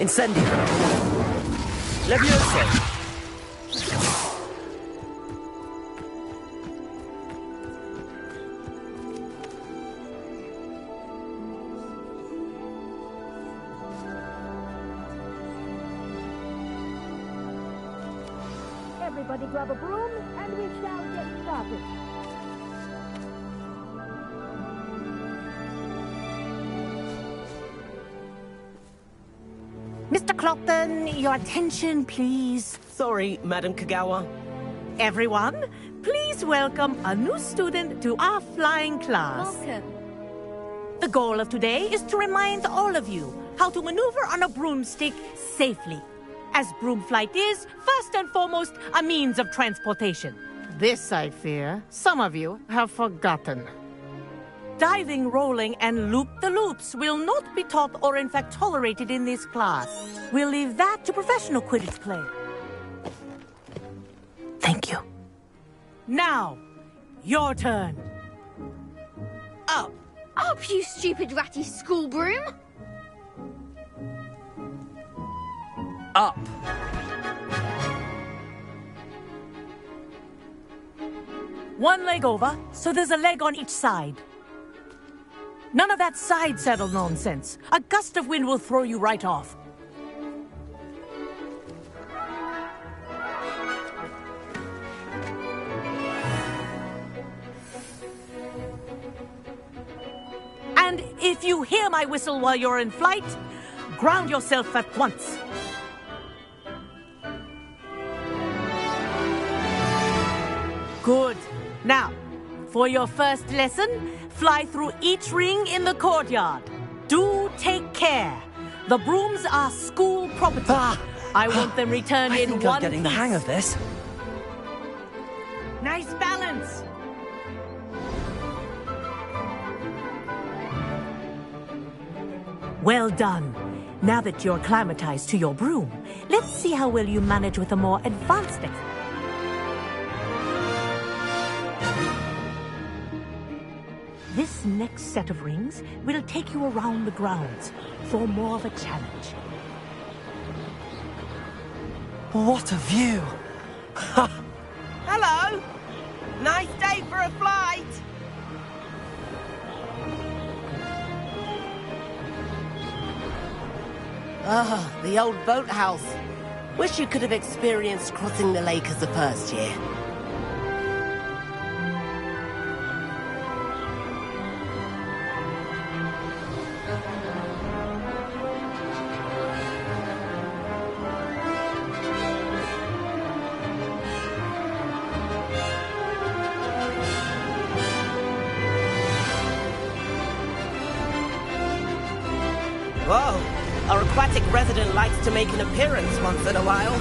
Incendio. Levioso. Everybody grab a broom, and we shall get started. Mr. Clopton, your attention, please. Sorry, Madam Kagawa. Everyone, please welcome a new student to our flying class. Welcome. The goal of today is to remind all of you how to maneuver on a broomstick safely. As broom flight is, first and foremost, a means of transportation. This, I fear, some of you have forgotten. Diving, rolling, and loop-the-loops will not be taught or in fact tolerated in this class. We'll leave that to professional Quidditch play. Thank you. Now, your turn. Up, you stupid ratty school broom! Up. One leg over, so there's a leg on each side. None of that side saddle nonsense. A gust of wind will throw you right off. And if you hear my whistle while you're in flight, ground yourself at once. Good. Now, for your first lesson, fly through each ring in the courtyard. Do take care. The brooms are school property. I want them returned in one piece. I'm getting the hang of this. Nice balance. Well done. Now that you're acclimatized to your broom, let's see how well you manage with a more advanced technique. This next set of rings will take you around the grounds for more of a challenge. What a view! Hello! Nice day for a flight! Ah, the old boathouse. Wish you could have experienced crossing the lake as a first year. Whoa! Our aquatic resident likes to make an appearance once in a while.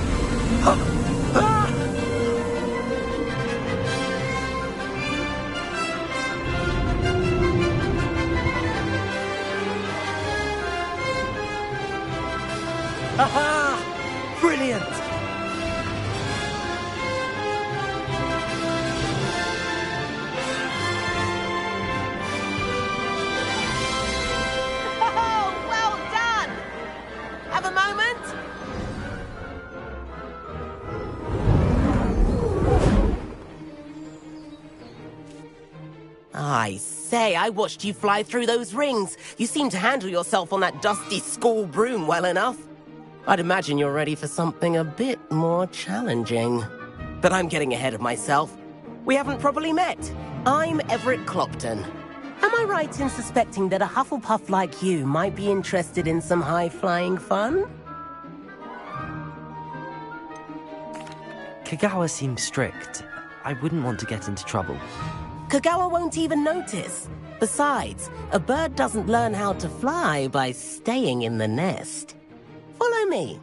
Aha! Brilliant! Oh, well done! Have a moment? I say, I watched you fly through those rings. You seem to handle yourself on that dusty school broom well enough. I'd imagine you're ready for something a bit more challenging. But I'm getting ahead of myself. We haven't properly met. I'm Everett Clopton. Am I right in suspecting that a Hufflepuff like you might be interested in some high-flying fun? Kagawa seems strict. I wouldn't want to get into trouble. Kagawa won't even notice. Besides, a bird doesn't learn how to fly by staying in the nest. Follow me.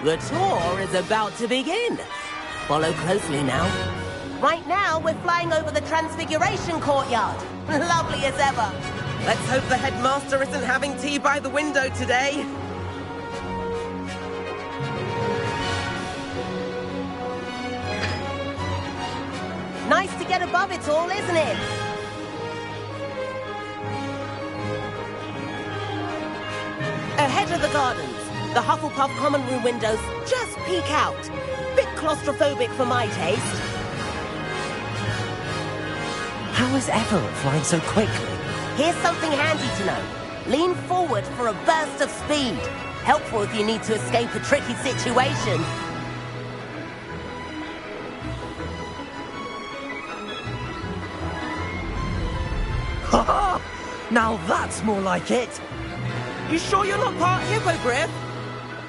The tour is about to begin. Follow closely now. Right now, we're flying over the Transfiguration Courtyard. Lovely as ever. Let's hope the headmaster isn't having tea by the window today. Nice to get above it all, isn't it? head of the gardens. The Hufflepuff common room windows just peek out. Bit claustrophobic for my taste. How is Everett flying so quickly? Here's something handy to know. Lean forward for a burst of speed. Helpful if you need to escape a tricky situation. Ha! Now that's more like it. You sure you're not part hippogriff?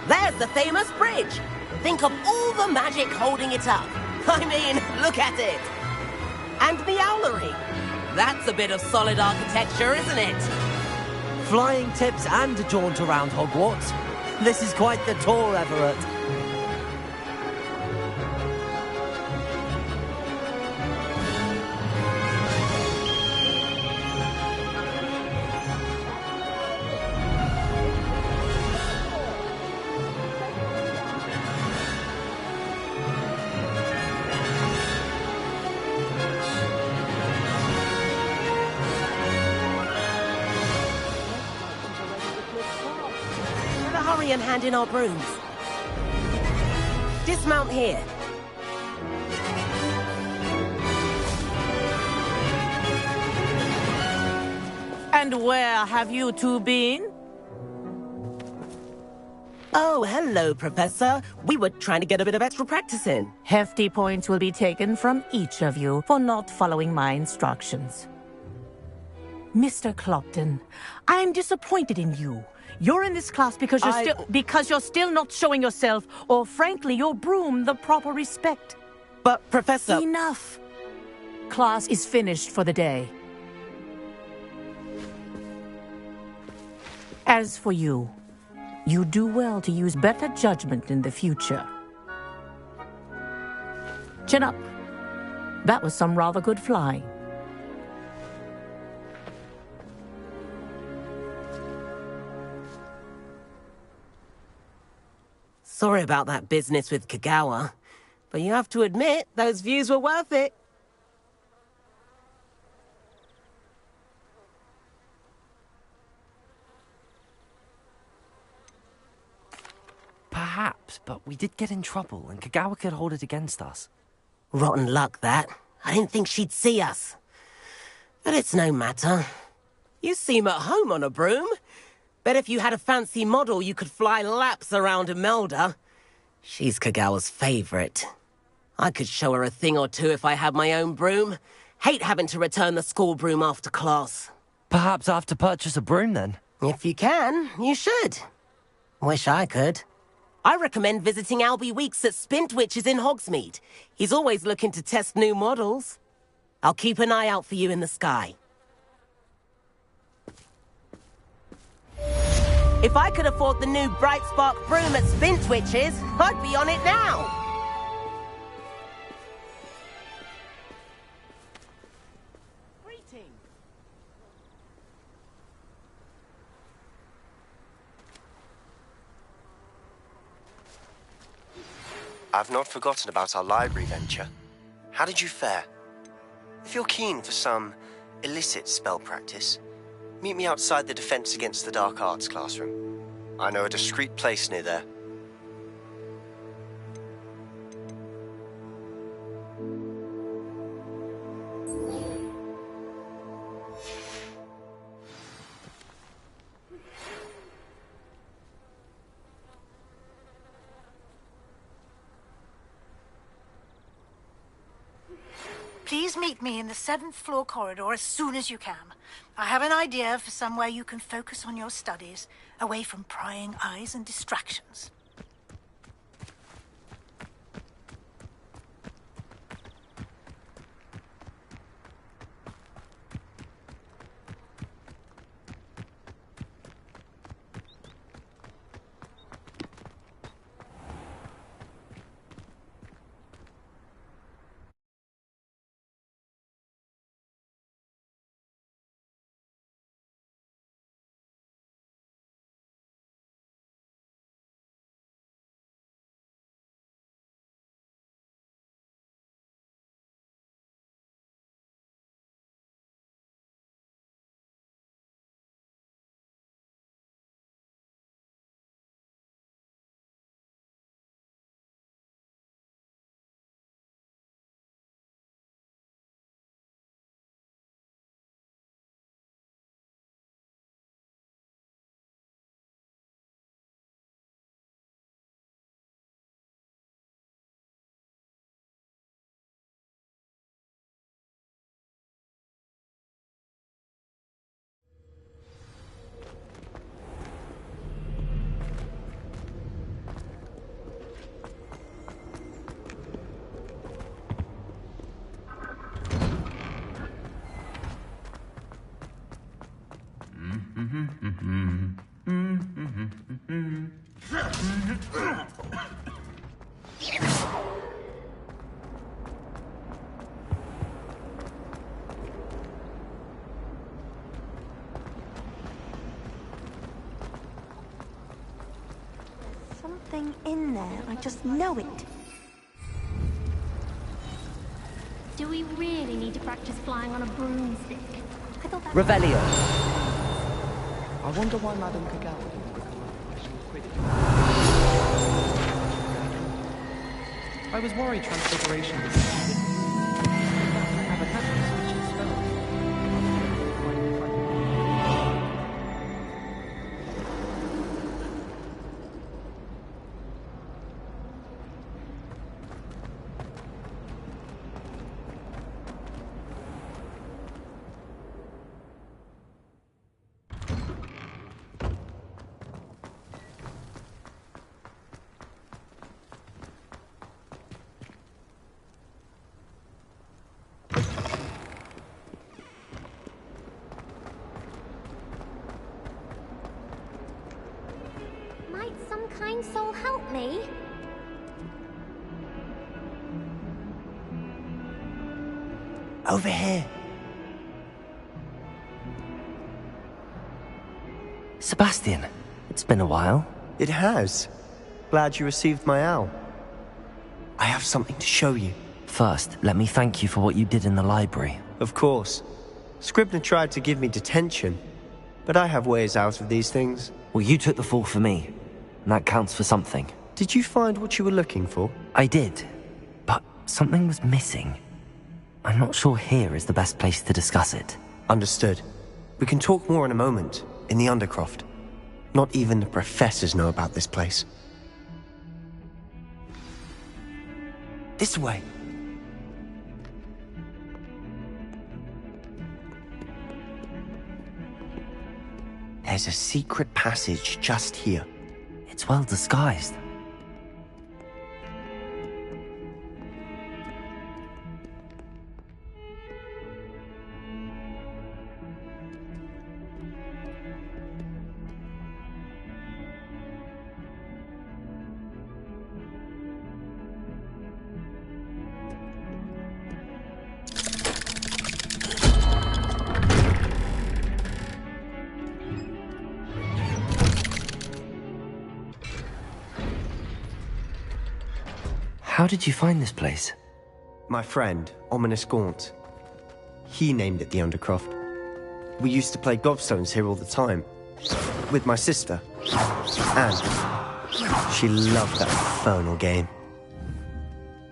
There's the famous bridge. Think of all the magic holding it up. I mean, look at it. And the owlery. That's a bit of solid architecture, isn't it? Flying tips and a jaunt around Hogwarts. This is quite the tour, Everett. Hurry and hand in our brooms. Dismount here. And where have you two been? Oh, hello, Professor. We were trying to get a bit of extra practice in. Hefty points will be taken from each of you for not following my instructions. Mr. Clopton, I am disappointed in you. You're in this class because you're still not showing yourself, or frankly, your broom, the proper respect. But, Professor... Enough. Class is finished for the day. As for you, you do well to use better judgment in the future. Chin up. That was some rather good flying. Sorry about that business with Kagawa, but you have to admit, those views were worth it. Perhaps, but we did get in trouble, and Kagawa could hold it against us. Rotten luck, that. I didn't think she'd see us. But it's no matter. You seem at home on a broom. Bet if you had a fancy model, you could fly laps around Imelda. She's Kagawa's favorite. I could show her a thing or two if I had my own broom. Hate having to return the school broom after class. Perhaps I have to purchase a broom, then? If you can, you should. Wish I could. I recommend visiting Albie Weeks at Spintwitches in Hogsmeade. He's always looking to test new models. I'll keep an eye out for you in the sky. If I could afford the new Bright Spark broom at Spintwitches, I'd be on it now. Greetings. I've not forgotten about our library venture. How did you fare? If you're keen for some illicit spell practice, meet me outside the Defense Against the Dark Arts classroom. I know a discreet place near there. Please meet me in the 7th floor corridor as soon as you can. I have an idea for somewhere you can focus on your studies, away from prying eyes and distractions. Something in there. I just know it. Do we really need to practice flying on a broomstick? I thought that... Revelio. I wonder why Madame Kagawa didn't become a professional critic. I was worried Transfiguration was have a habit of switching spells. Might some kind soul help me? Over here. Sebastian, it's been a while. It has. Glad you received my owl. I have something to show you. First, let me thank you for what you did in the library. Of course. Scribner tried to give me detention, but I have ways out of these things. Well, you took the fall for me, and that counts for something. Did you find what you were looking for? I did, but something was missing. I'm not sure here is the best place to discuss it. Understood. We can talk more in a moment, in the Undercroft. Not even the professors know about this place. This way. There's a secret passage just here. It's well disguised. How did you find this place? My friend, Ominous Gaunt. He named it the Undercroft. We used to play gobstones here all the time. With my sister. And she loved that infernal game.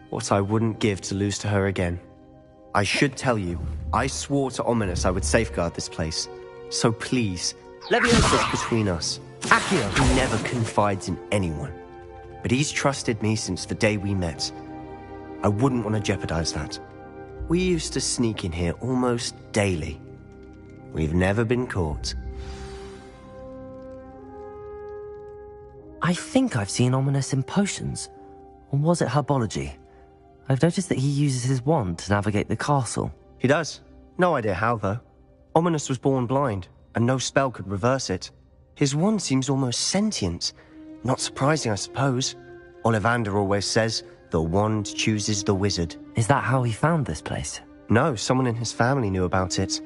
What I wouldn't give to lose to her again. I should tell you, I swore to Ominous I would safeguard this place. So please, let me put this between us. Akio never confides in anyone. But he's trusted me since the day we met. I wouldn't want to jeopardize that. We used to sneak in here almost daily. We've never been caught. I think I've seen Ominous in potions. Or was it herbology? I've noticed that he uses his wand to navigate the castle. He does. No idea how, though. Ominous was born blind, and no spell could reverse it. His wand seems almost sentient. Not surprising, I suppose. Ollivander always says, the wand chooses the wizard. Is that how he found this place? No, someone in his family knew about it.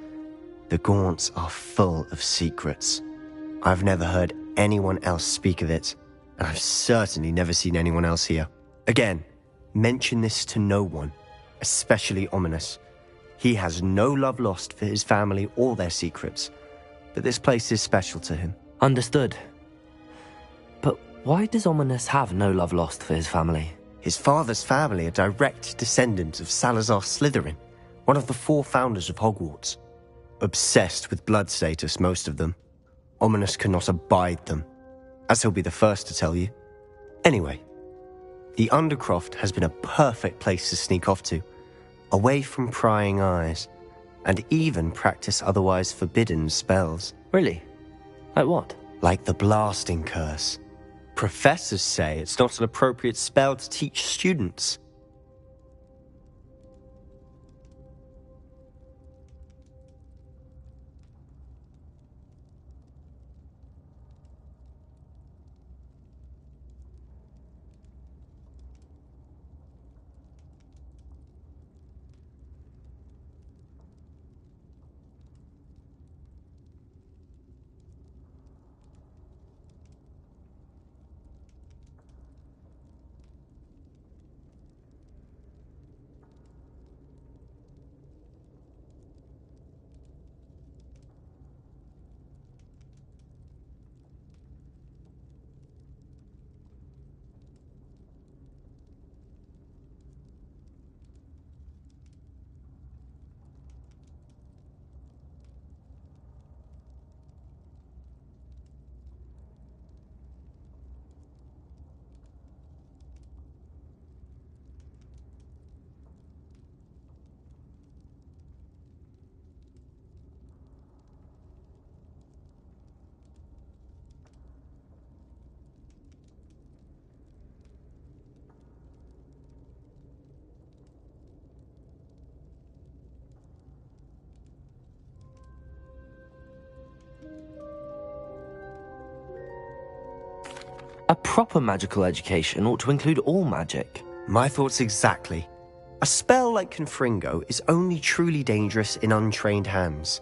The Gaunts are full of secrets. I've never heard anyone else speak of it, and I've certainly never seen anyone else here. Again, mention this to no one, especially Ominous. He has no love lost for his family or their secrets, but this place is special to him. Understood. But why does Ominous have no love lost for his family? His father's family are direct descendants of Salazar Slytherin, one of the 4 founders of Hogwarts. Obsessed with blood status, most of them. Ominous cannot abide them, as he'll be the first to tell you. Anyway, the Undercroft has been a perfect place to sneak off to, away from prying eyes, and even practice otherwise forbidden spells. Really? Like what? Like the blasting curse. Professors say it's not an appropriate spell to teach students. proper magical education ought to include all magic. My thoughts exactly. A spell like Confringo is only truly dangerous in untrained hands.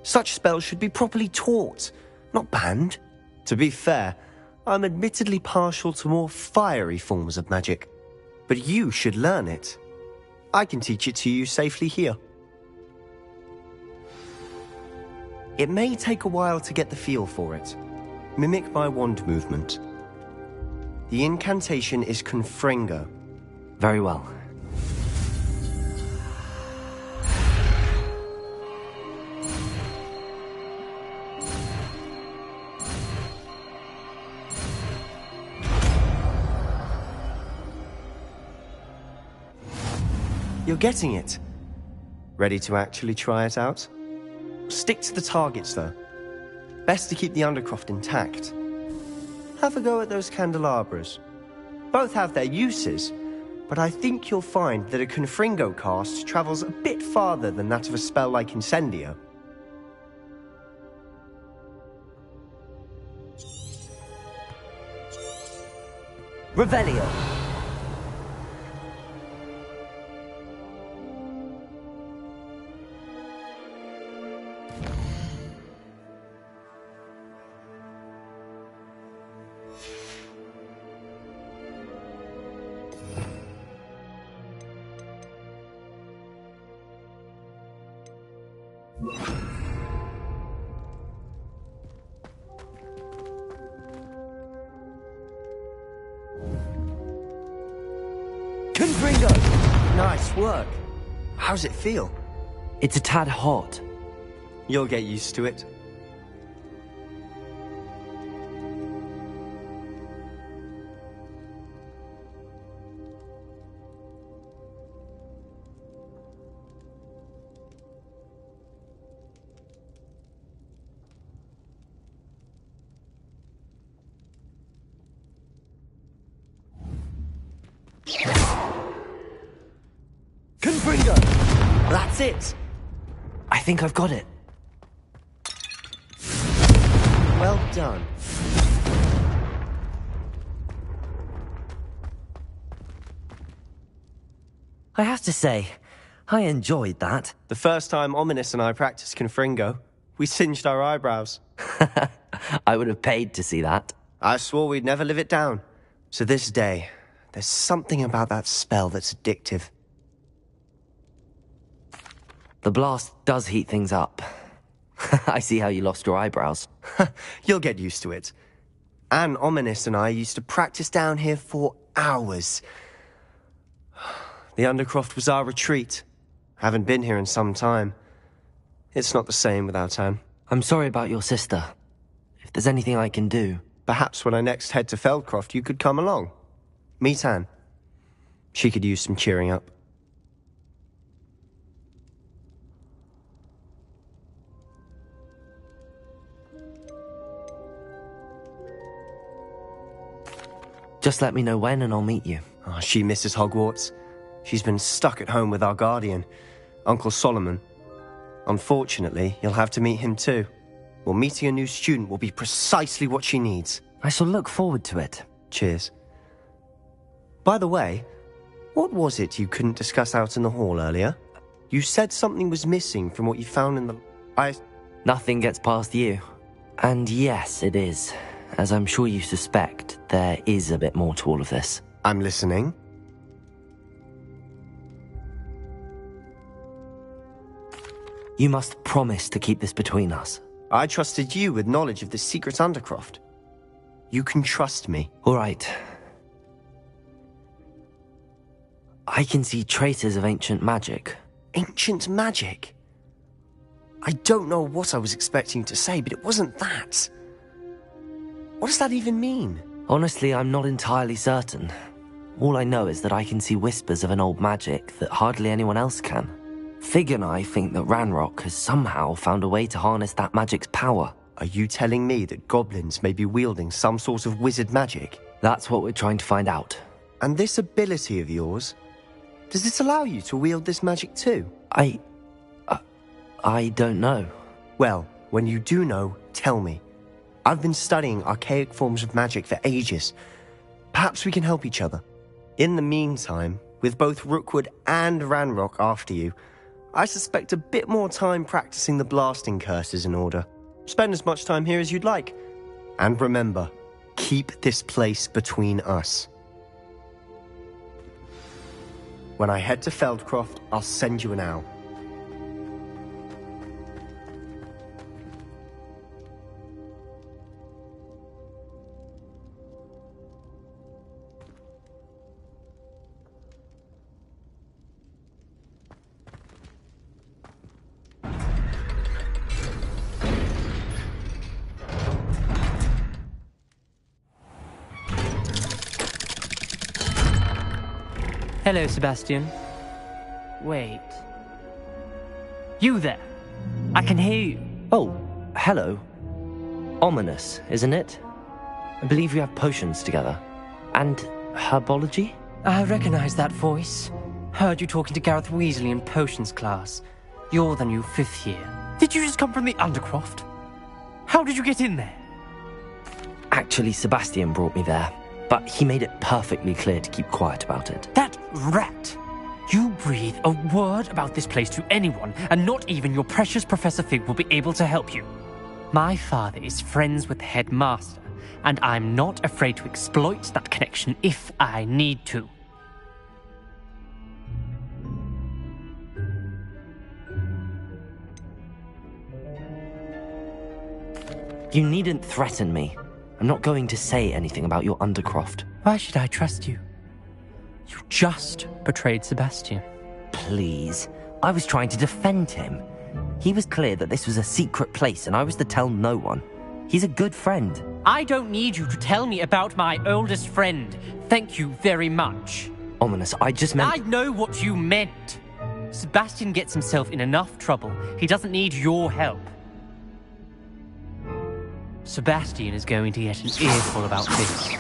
Such spells should be properly taught, not banned. To be fair, I'm admittedly partial to more fiery forms of magic, but you should learn it. I can teach it to you safely here. It may take a while to get the feel for it. Mimic my wand movement. The incantation is Confringo. Very well. You're getting it. Ready to actually try it out? Stick to the targets, though. Best to keep the undercroft intact. Have a go at those candelabras. Both have their uses, but I think you'll find that a Confringo cast travels a bit farther than that of a spell like Incendio. Revelio. Confringo! Nice work. How's it feel? It's a tad hot. You'll get used to it. Confringo! That's it! I think I've got it. Well done. I have to say, I enjoyed that. The first time Ominous and I practiced Confringo, we singed our eyebrows. I would have paid to see that. I swore we'd never live it down. So this day, there's something about that spell that's addictive. The blast does heat things up. I see how you lost your eyebrows. You'll get used to it. Anne, Ominous and I used to practice down here for hours. The Undercroft was our retreat. Haven't been here in some time. It's not the same without Anne. I'm sorry about your sister. If there's anything I can do... Perhaps when I next head to Feldcroft, you could come along. Meet Anne. She could use some cheering up. Just let me know when and I'll meet you. Oh, she misses Hogwarts. She's been stuck at home with our guardian, Uncle Solomon. Unfortunately, you'll have to meet him too. Well, meeting a new student will be precisely what she needs. I shall look forward to it. Cheers. By the way, what was it you couldn't discuss out in the hall earlier? You said something was missing from what you found in the... Nothing gets past you. And yes, it is. As I'm sure you suspect, there is a bit more to all of this. I'm listening. You must promise to keep this between us. I trusted you with knowledge of the secret Undercroft. You can trust me. All right. I can see traces of ancient magic. Ancient magic? I don't know what I was expecting to say, but it wasn't that. What does that even mean? Honestly, I'm not entirely certain. All I know is that I can see whispers of an old magic that hardly anyone else can. Fig and I think that Ranrock has somehow found a way to harness that magic's power. Are you telling me that goblins may be wielding some sort of wizard magic? That's what we're trying to find out. And this ability of yours, does it allow you to wield this magic too? I don't know. Well, when you do know, tell me. I've been studying archaic forms of magic for ages, Perhaps we can help each other. In the meantime, with both Rookwood and Ranrock after you, I suspect a bit more time practicing the blasting curse is in order. Spend as much time here as you'd like. And remember, keep this place between us. When I head to Feldcroft, I'll send you an owl. Hello, Sebastian. Wait. You there? I can hear you. Oh, hello. Ominous, isn't it? I believe we have potions together. And herbology? I recognize that voice. Heard you talking to Gareth Weasley in potions class. You're the new 5th year. Did you just come from the Undercroft? How did you get in there? Actually, Sebastian brought me there, but he made it perfectly clear to keep quiet about it. That rat! You breathe a word about this place to anyone, and not even your precious Professor Fig will be able to help you. My father is friends with the headmaster, and I'm not afraid to exploit that connection if I need to. You needn't threaten me. I'm not going to say anything about your Undercroft. Why should I trust you? You just betrayed Sebastian. Please. I was trying to defend him. He was clear that this was a secret place and I was to tell no one. He's a good friend. I don't need you to tell me about my oldest friend. Thank you very much. Ominous, I just meant... I know what you meant. Sebastian gets himself in enough trouble. He doesn't need your help. Sebastian is going to get an earful about this.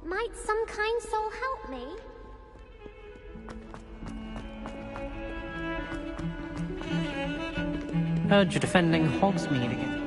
Might some kind soul help me? Heard you're defending Hogsmeade again.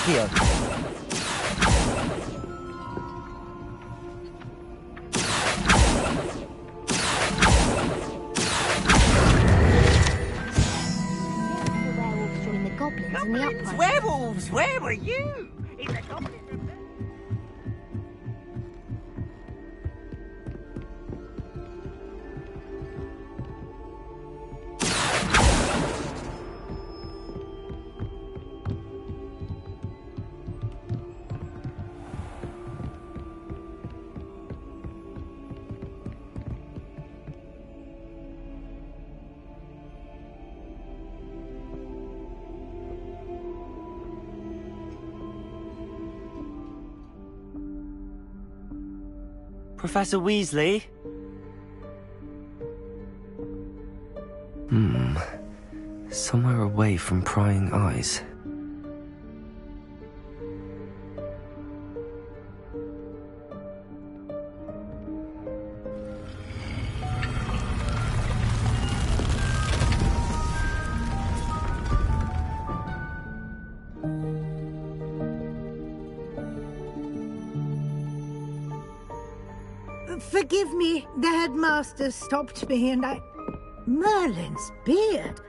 Accio. me up. Goblins, werewolves, where were you? In the goblin... Professor Weasley? Somewhere away from prying eyes. Forgive me, the headmaster stopped me and I... Merlin's beard!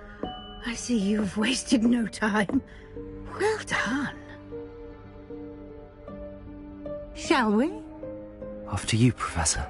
I see you've wasted no time. Well done. Shall we? After you, Professor.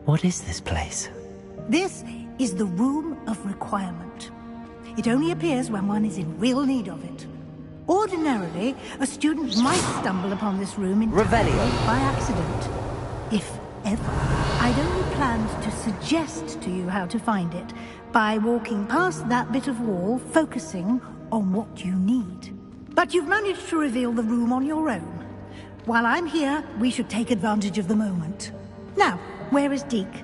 What is this place? This is the Room of Requirement. It only appears when one is in real need of it. Ordinarily, a student might stumble upon this room entirely by accident. If ever. I'd only planned to suggest to you how to find it by walking past that bit of wall, focusing on what you need. But you've managed to reveal the room on your own. While I'm here, we should take advantage of the moment. Now, where is Deke?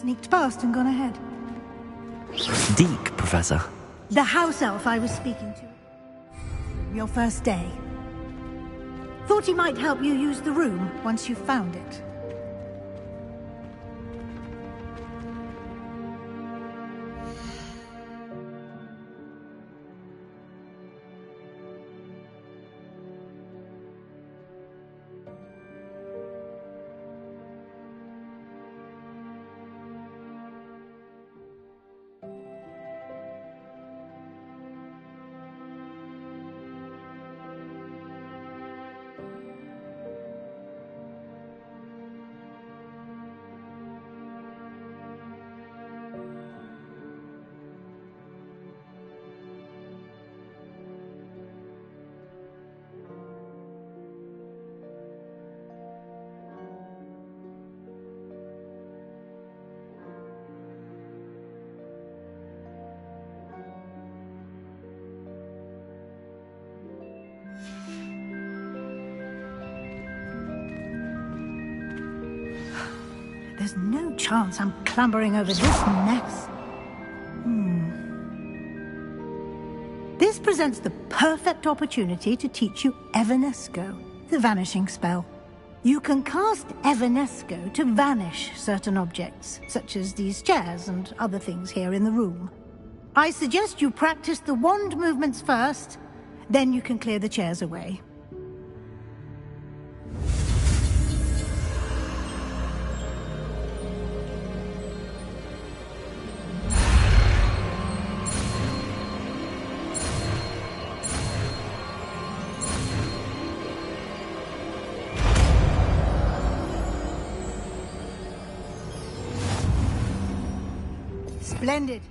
Sneaked past and gone ahead. Deke, Professor. The house elf I was speaking to. Your first day. Thought he might help you use the room once you found it. There's no chance I'm clambering over this mess. This presents the perfect opportunity to teach you Evanesco, the vanishing spell. You can cast Evanesco to vanish certain objects, such as these chairs and other things here in the room. I suggest you practice the wand movements first, then you can clear the chairs away. Splendid.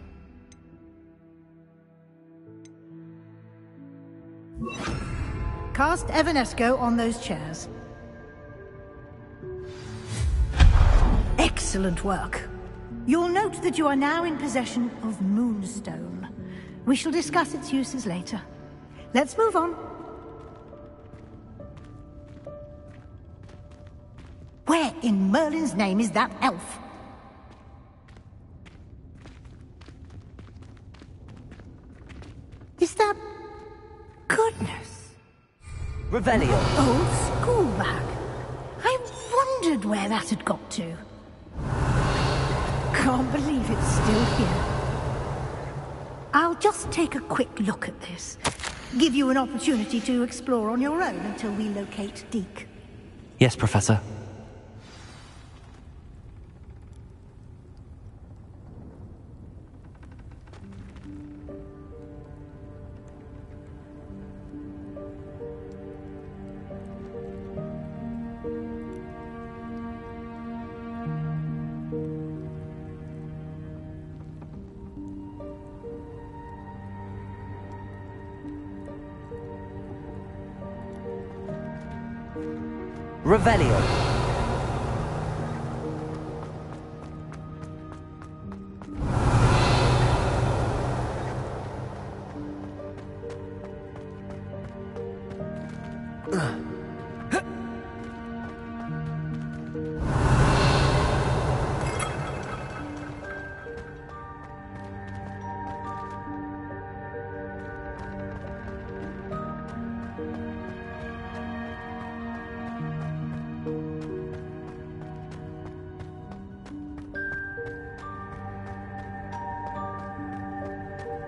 Cast Evanesco on those chairs. Excellent work. You'll note that you are now in possession of Moonstone. We shall discuss its uses later. Let's move on. Where in Merlin's name is that elf? Is that... goodness. Revelio. Old school bag. I wondered where that had got to. Can't believe it's still here. I'll just take a quick look at this. Give you an opportunity to explore on your own until we locate Deke. Yes, Professor. Revelio.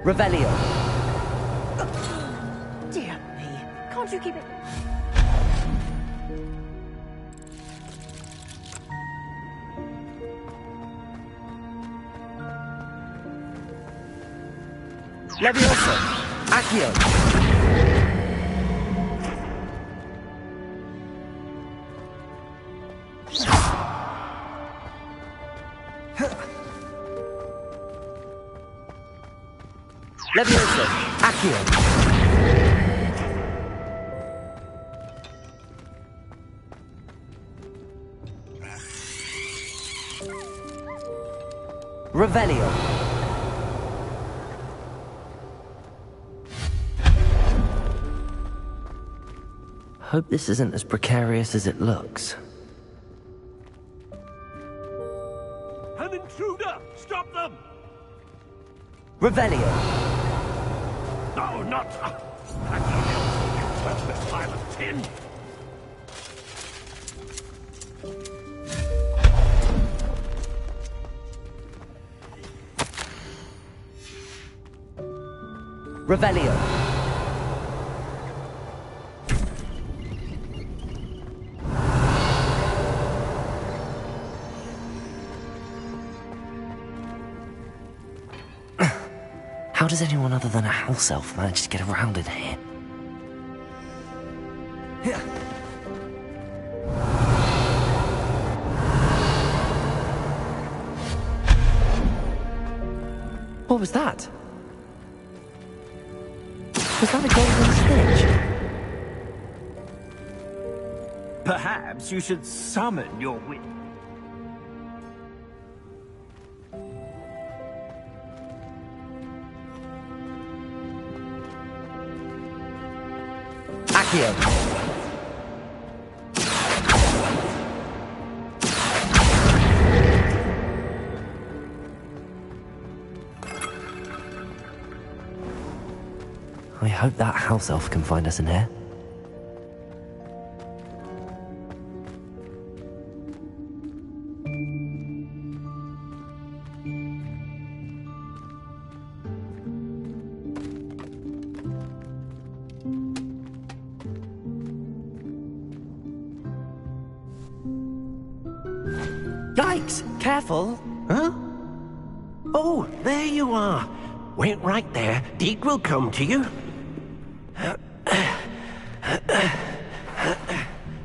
Revelio. Dear me. Can't you keep it... Levioso. Accio. Levioso. Accio. Revelio. Hope this isn't as precarious as it looks. An intruder! Stop them! Revelio. No, not... That's a worthless pile of tin! Revelio. How does anyone other than a house elf manage to get around in here? What was that? Was that a golden snitch? Perhaps you should summon your wit. Accio. hope that house elf can find us in here. Yikes! Careful! Huh? Oh, there you are. Wait right there. Deke will come to you.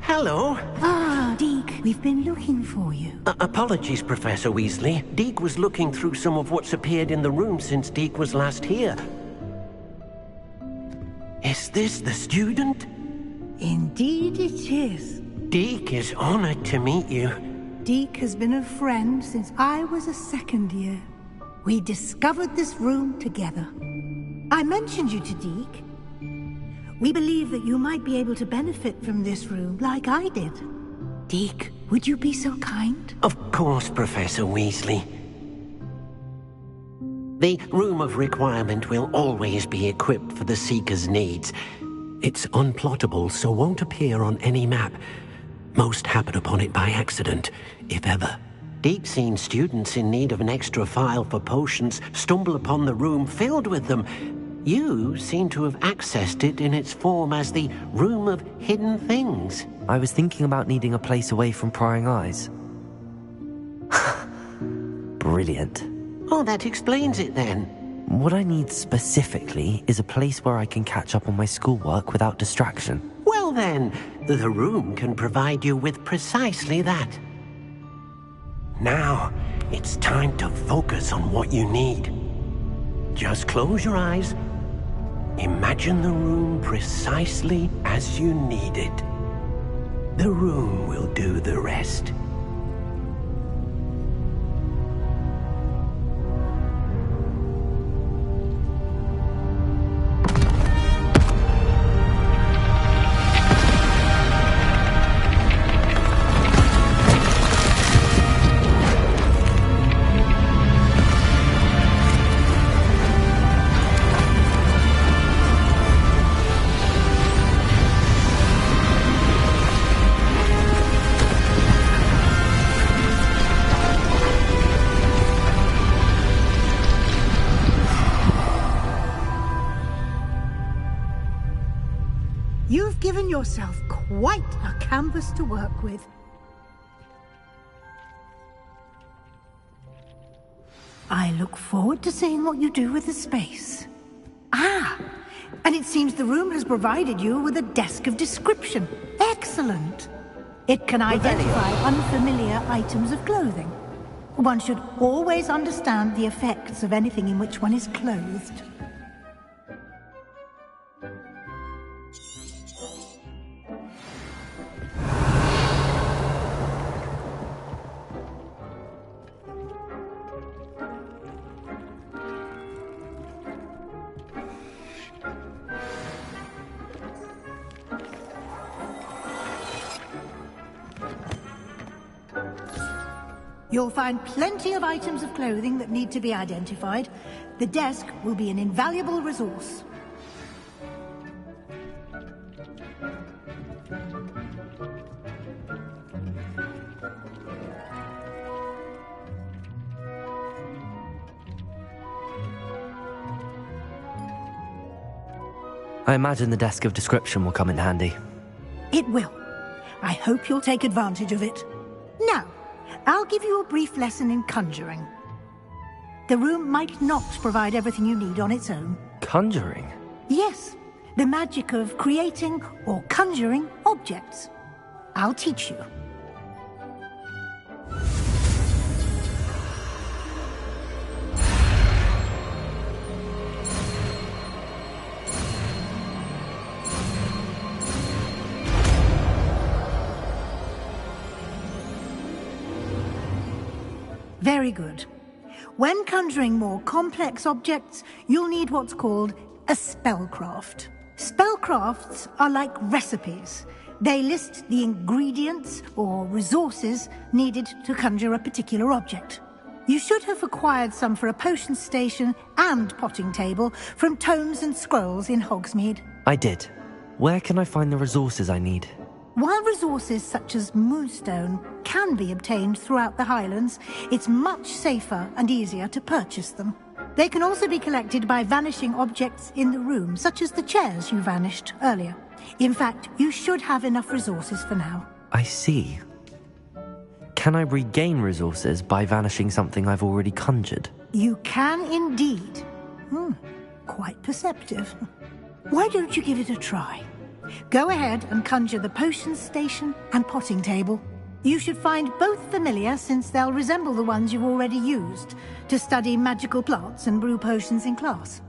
Hello. Ah, Deke, we've been looking for you. Apologies, Professor Weasley. Deke was looking through some of what's appeared in the room since Deke was last here. Is this the student? Indeed it is. Deke is honored to meet you. Deke has been a friend since I was a second year. We discovered this room together. I mentioned you to Deke. We believe that you might be able to benefit from this room like I did. Deke, would you be so kind? Of course, Professor Weasley. The Room of Requirement will always be equipped for the Seeker's needs. It's unplottable, so won't appear on any map. Most happen upon it by accident, if ever. Deke's seen students in need of an extra file for potions stumble upon the room filled with them. You seem to have accessed it in its form as the Room of Hidden Things. I was thinking about needing a place away from prying eyes. Brilliant. Oh, that explains it then. What I need specifically is a place where I can catch up on my schoolwork without distraction. Well then, the room can provide you with precisely that. Now, it's time to focus on what you need. Just close your eyes. Imagine the room precisely as you need it. The room will do the rest. You've given yourself quite a canvas to work with. I look forward to seeing what you do with the space. Ah, and it seems the room has provided you with a desk of description. Excellent. It can identify unfamiliar items of clothing. One should always understand the effects of anything in which one is clothed. You'll find plenty of items of clothing that need to be identified. The desk will be an invaluable resource. I imagine the desk of description will come in handy. It will. I hope you'll take advantage of it. Now, I'll give you a brief lesson in conjuring. The room might not provide everything you need on its own. Conjuring? Yes, the magic of creating or conjuring objects. I'll teach you. Very good. When conjuring more complex objects, you'll need what's called a spellcraft. Spellcrafts are like recipes. They list the ingredients or resources needed to conjure a particular object. You should have acquired some for a potion station and potting table from tomes and scrolls in Hogsmeade. I did. Where can I find the resources I need? While resources such as moonstone can be obtained throughout the Highlands, it's much safer and easier to purchase them. They can also be collected by vanishing objects in the room, such as the chairs you vanished earlier. In fact, you should have enough resources for now. I see. Can I regain resources by vanishing something I've already conjured? You can indeed. Quite perceptive. Why don't you give it a try? Go ahead and conjure the potion station and potting table. You should find both familiar, since they'll resemble the ones you've already used to study magical plants and brew potions in class.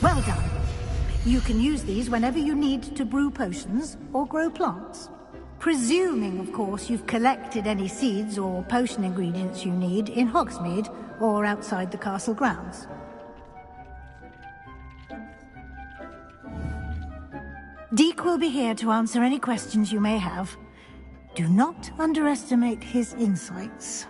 Well done. You can use these whenever you need to brew potions or grow plants. Presuming, of course, you've collected any seeds or potion ingredients you need in Hogsmeade or outside the castle grounds. Deke will be here to answer any questions you may have. Do not underestimate his insights.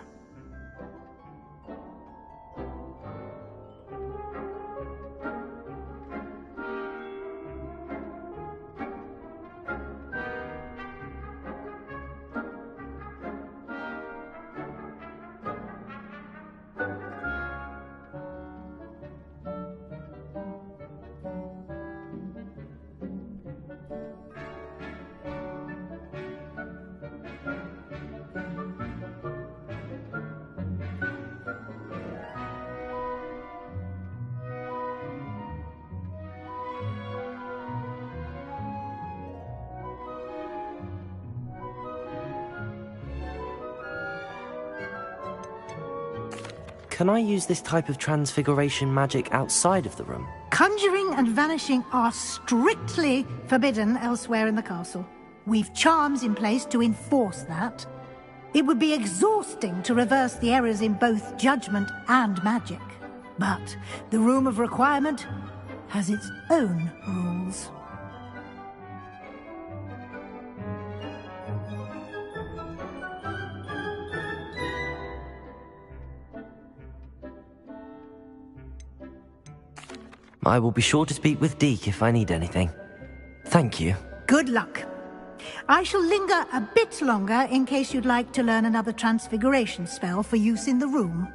Can I use this type of transfiguration magic outside of the room? Conjuring and vanishing are strictly forbidden elsewhere in the castle. We've charms in place to enforce that. It would be exhausting to reverse the errors in both judgment and magic. But the Room of Requirement has its own rules. I will be sure to speak with Deke if I need anything. Thank you. Good luck. I shall linger a bit longer in case you'd like to learn another transfiguration spell for use in the room.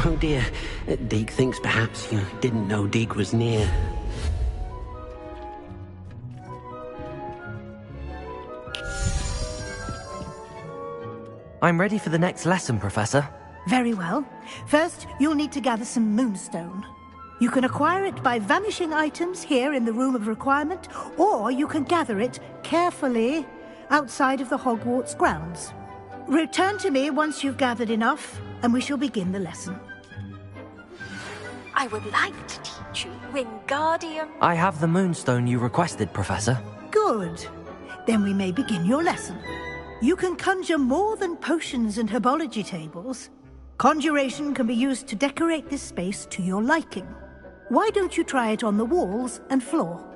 Oh dear. Deke thinks perhaps you didn't know Deke was near. I'm ready for the next lesson, Professor. Very well. First, you'll need to gather some moonstone. You can acquire it by vanishing items here in the Room of Requirement, or you can gather it carefully outside of the Hogwarts grounds. Return to me once you've gathered enough, and we shall begin the lesson. I would like to teach you Wingardium. I have the moonstone you requested, Professor. Good. Then we may begin your lesson. You can conjure more than potions and herbology tables. Conjuration can be used to decorate this space to your liking. Why don't you try it on the walls and floor?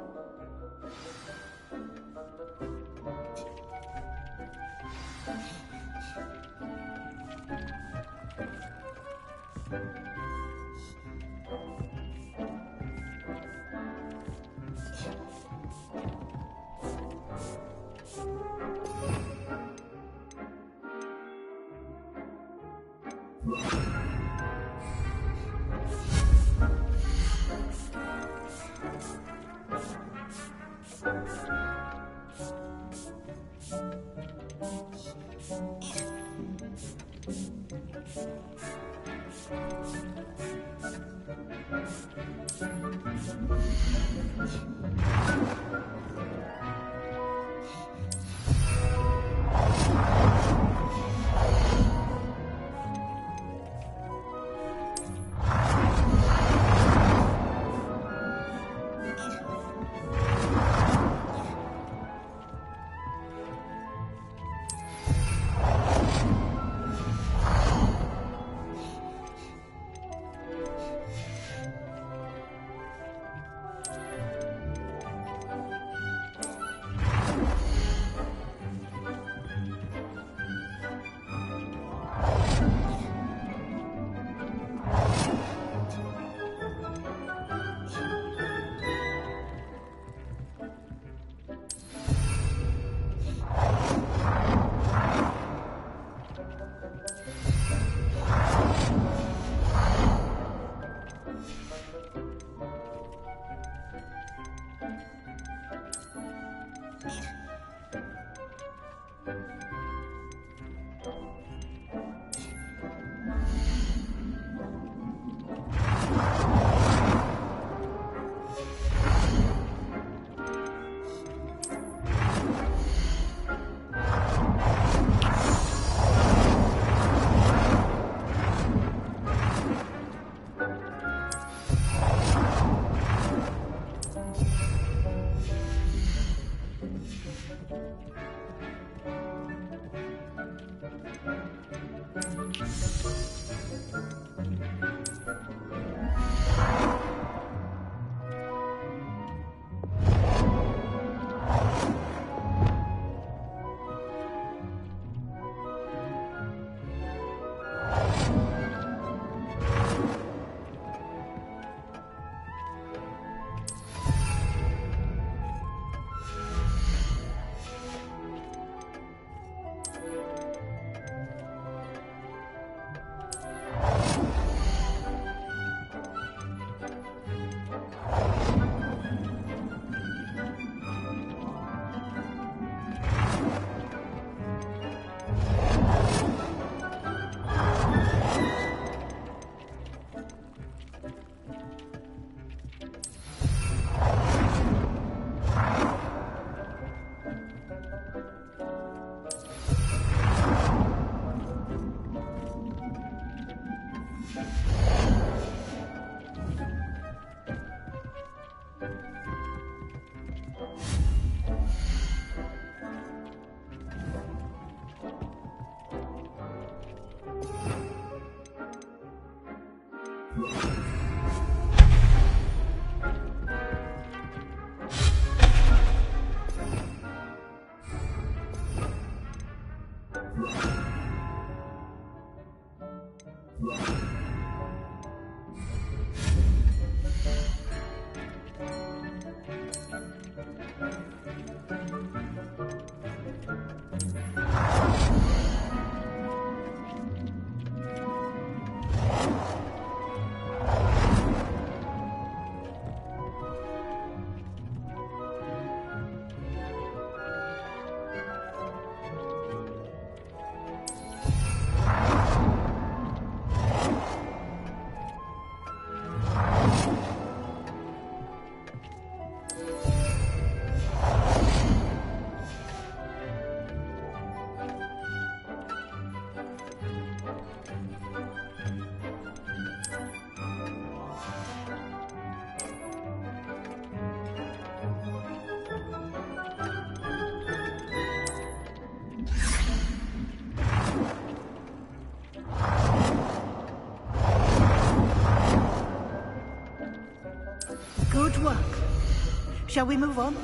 shall we move on?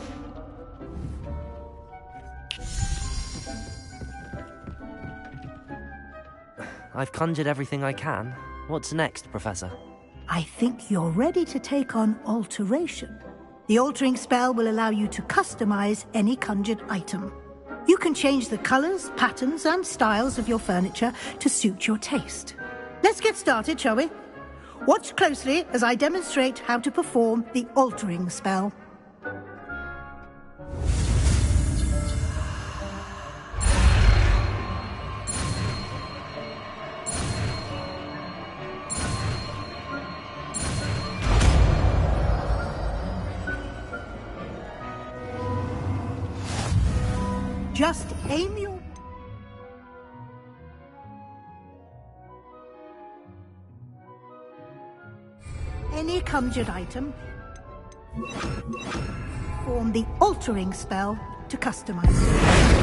I've conjured everything I can. What's next, Professor? I think you're ready to take on alteration. The altering spell will allow you to customize any conjured item. You can change the colors, patterns, and styles of your furniture to suit your taste. Let's get started, shall we? Watch closely as I demonstrate how to perform the altering spell. Just aim your... any conjured item. Form the altering spell to customize it.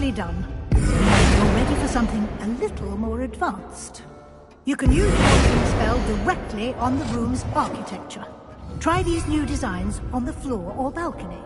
nicely done. You're ready for something a little more advanced. You can use the poison spell directly on the room's architecture. Try these new designs on the floor or balcony.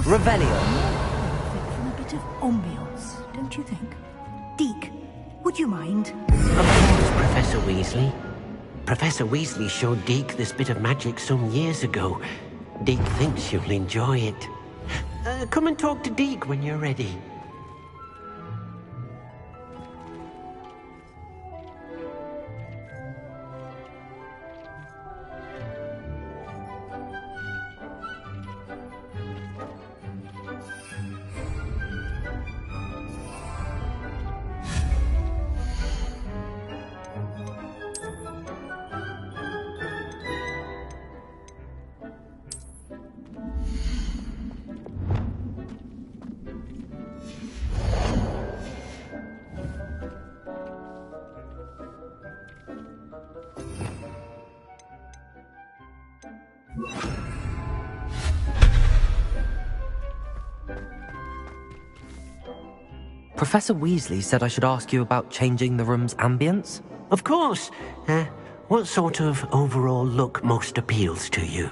Revelio. Perfect for a bit of ambiance, don't you think? Deke, would you mind? Of course, Professor Weasley. Professor Weasley showed Deke this bit of magic some years ago. Deke thinks you'll enjoy it. Come and talk to Deke when you're ready. Professor Weasley said I should ask you about changing the room's ambience? Of course. What sort of overall look most appeals to you?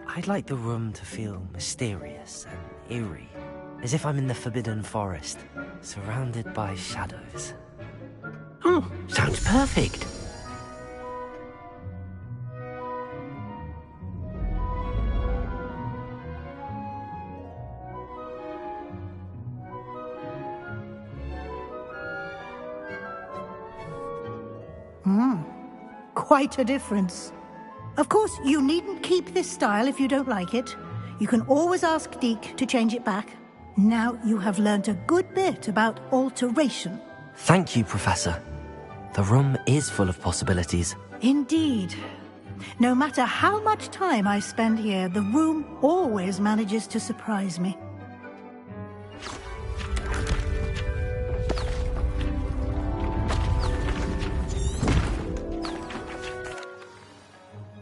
I'd like the room to feel mysterious and eerie, as if I'm in the Forbidden Forest, surrounded by shadows. Oh, sounds perfect. Quite a difference. Of course, you needn't keep this style if you don't like it. You can always ask Deke to change it back. Now you have learnt a good bit about alteration. Thank you, Professor. The room is full of possibilities. Indeed. No matter how much time I spend here, the room always manages to surprise me.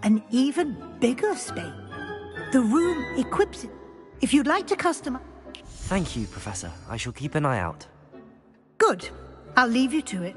An even bigger space. The room equips it. If you'd like to customize... Thank you, Professor. I shall keep an eye out. Good. I'll leave you to it.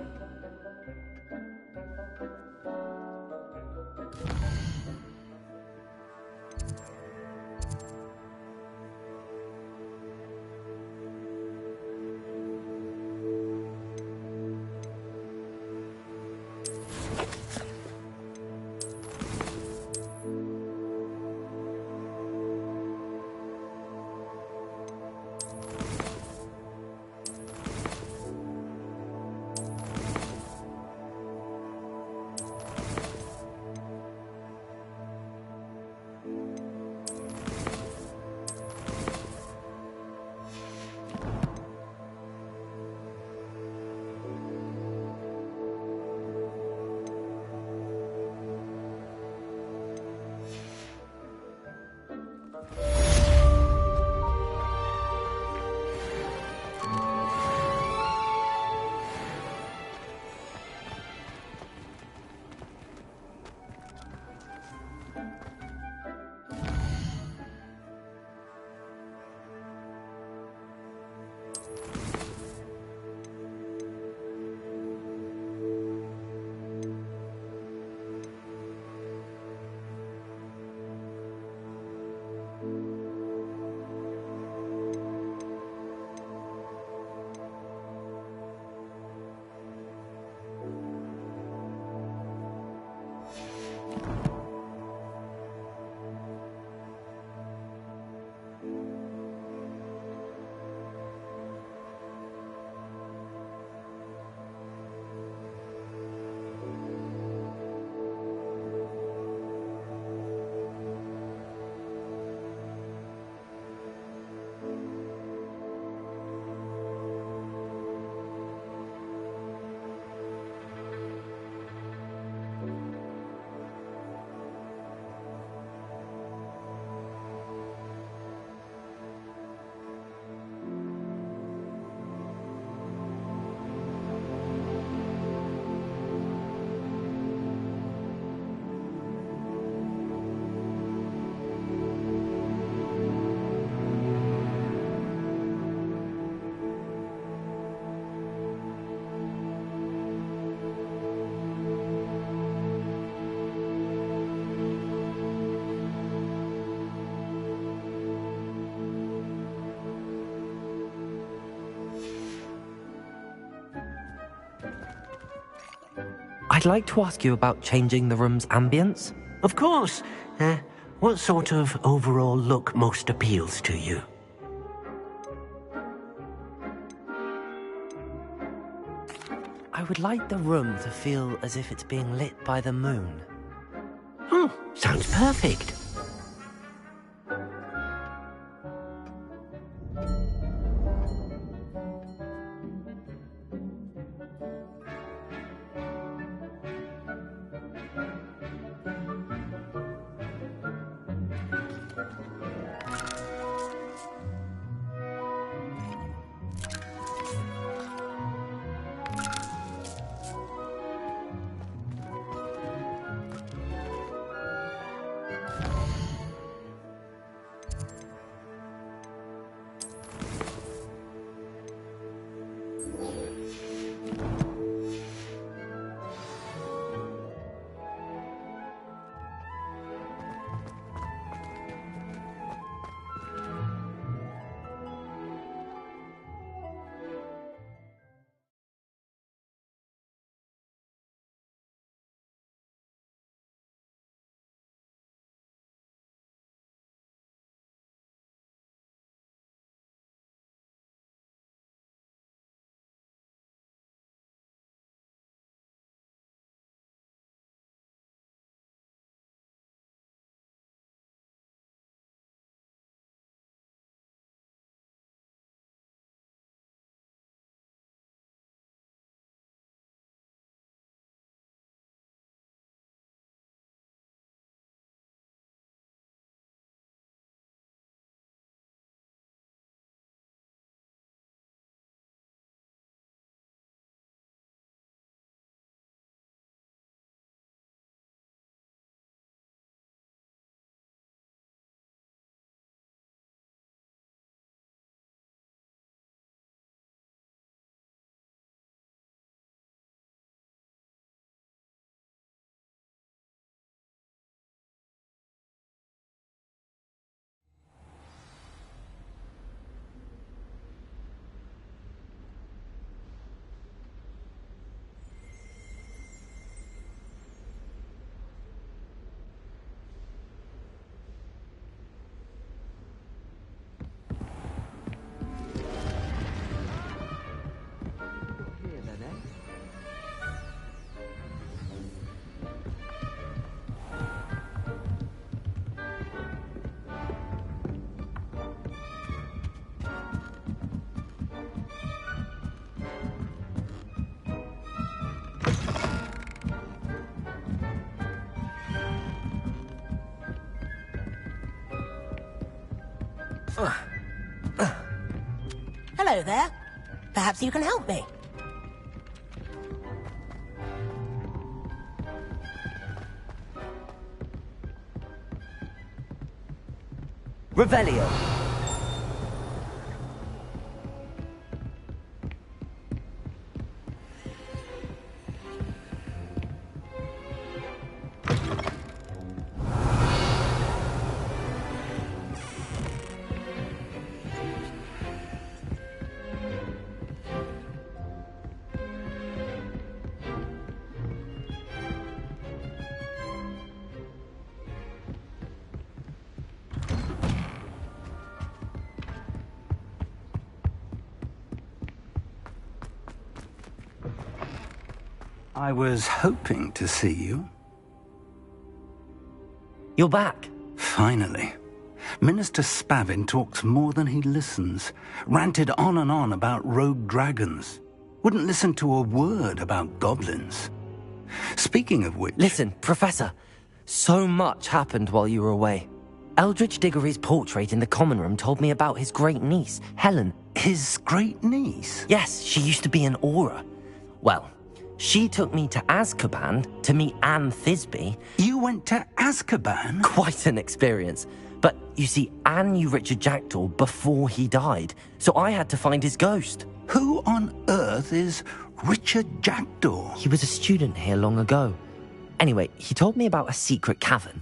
I'd like to ask you about changing the room's ambience. Of course. What sort of overall look most appeals to you? I would like the room to feel as if it's being lit by the moon. Oh, sounds perfect. Hello there. Perhaps you can help me. Revelio. I was hoping to see you. You're back. Finally. Minister Spavin talks more than he listens. Ranted on and on about rogue dragons. Wouldn't listen to a word about goblins. Speaking of which... Listen, Professor. So much happened while you were away. Eldridge Diggory's portrait in the common room told me about his great niece, Helen. His great niece? Yes, she used to be an Auror. Well, she took me to Azkaban to meet Anne Thisbe. You went to Azkaban? Quite an experience. But, you see, Anne knew Richard Jackdaw before he died, so I had to find his ghost. Who on earth is Richard Jackdaw? He was a student here long ago. Anyway, he told me about a secret cavern.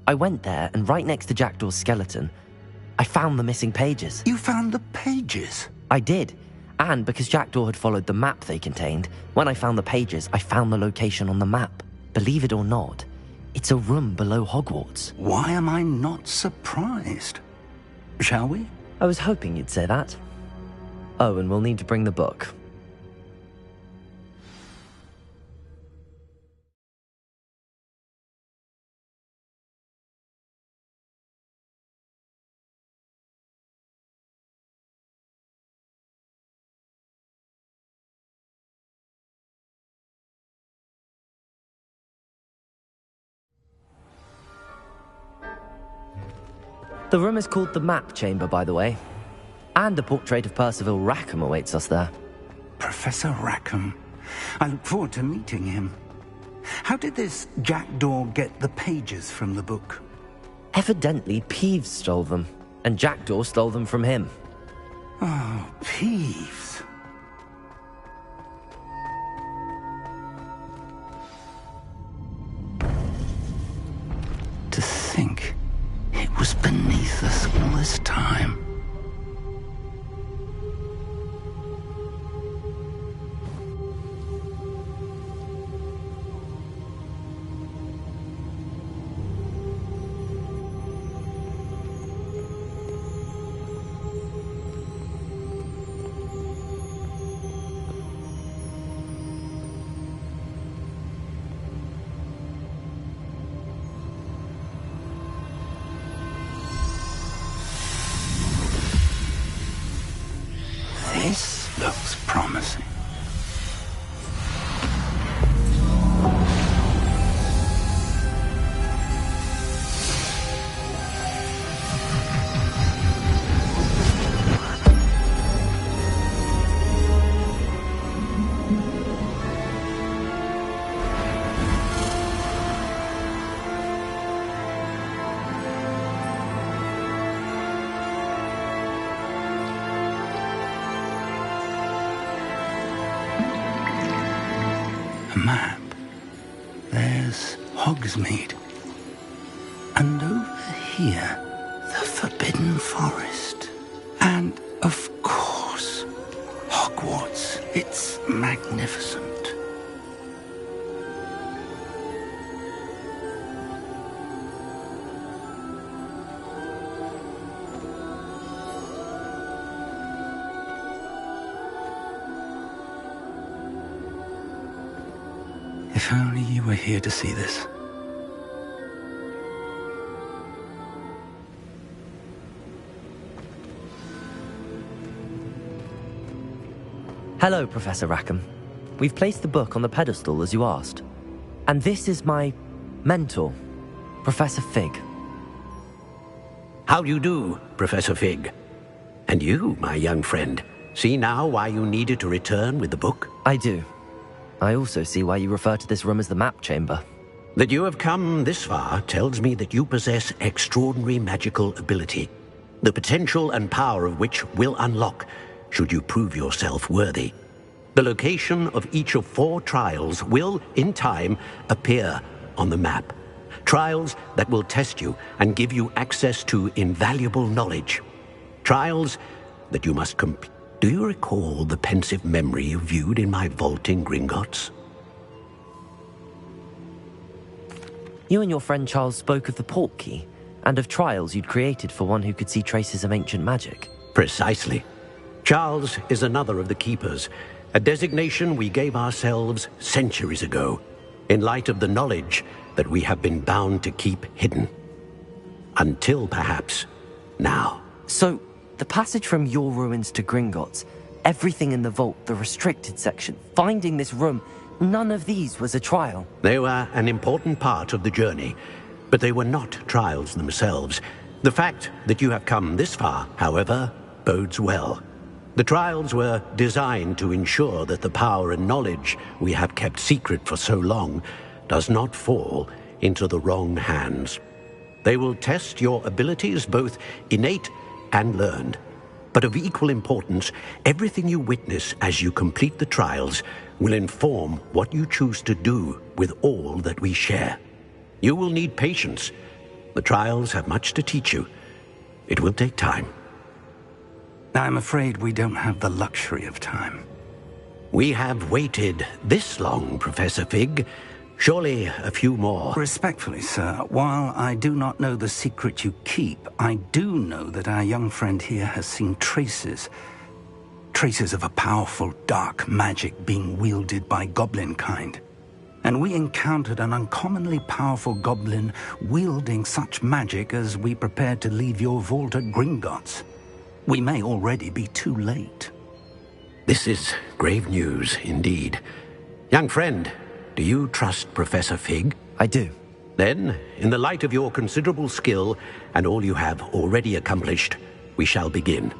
I went there, and right next to Jackdaw's skeleton, I found the missing pages. You found the pages? I did. And because Jackdaw had followed the map they contained, when I found the pages, I found the location on the map. Believe it or not, it's a room below Hogwarts. Why am I not surprised? Shall we? I was hoping you'd say that. Oh, and we'll need to bring the book. The room is called the Map Chamber, by the way. And a portrait of Percival Rackham awaits us there. Professor Rackham. I look forward to meeting him. How did this Jackdaw get the pages from the book? Evidently, Peeves stole them, and Jackdaw stole them from him. Oh, Peeves. To think it was beneath us all this time. This looks promising. Map. There's Hogsmeade. And over here, the Forbidden Forest. And, of course, Hogwarts. It's magnificent. If only you were here to see this. Hello, Professor Rackham. We've placed the book on the pedestal as you asked. And this is my mentor, Professor Fig. How do you do, Professor Fig? And you, my young friend, see now why you needed to return with the book? I do. I also see why you refer to this room as the Map Chamber. That you have come this far tells me that you possess extraordinary magical ability, the potential and power of which will unlock should you prove yourself worthy. The location of each of 4 trials will, in time, appear on the map. Trials that will test you and give you access to invaluable knowledge. Trials that you must complete. Do you recall the pensive memory you viewed in my vault in Gringotts? You and your friend Charles spoke of the Portkey, and of trials you'd created for one who could see traces of ancient magic. Precisely. Charles is another of the Keepers, a designation we gave ourselves centuries ago, in light of the knowledge that we have been bound to keep hidden. Until, perhaps, now. So, the passage from your ruins to Gringotts, everything in the vault, the restricted section, finding this room, none of these was a trial. They were an important part of the journey, but they were not trials themselves. The fact that you have come this far, however, bodes well. The trials were designed to ensure that the power and knowledge we have kept secret for so long does not fall into the wrong hands. They will test your abilities, both innate and learned. But of equal importance, everything you witness as you complete the trials will inform what you choose to do with all that we share. You will need patience. The trials have much to teach you. It will take time. I'm afraid we don't have the luxury of time. We have waited this long, Professor Fig. Surely a few more. Respectfully, sir, while I do not know the secret you keep, I do know that our young friend here has seen traces of a powerful dark magic being wielded by goblin kind. And we encountered an uncommonly powerful goblin wielding such magic as we prepared to leave your vault at Gringotts. We may already be too late. This is grave news indeed. Young friend, do you trust Professor Fig? I do. Then, in the light of your considerable skill and all you have already accomplished, we shall begin.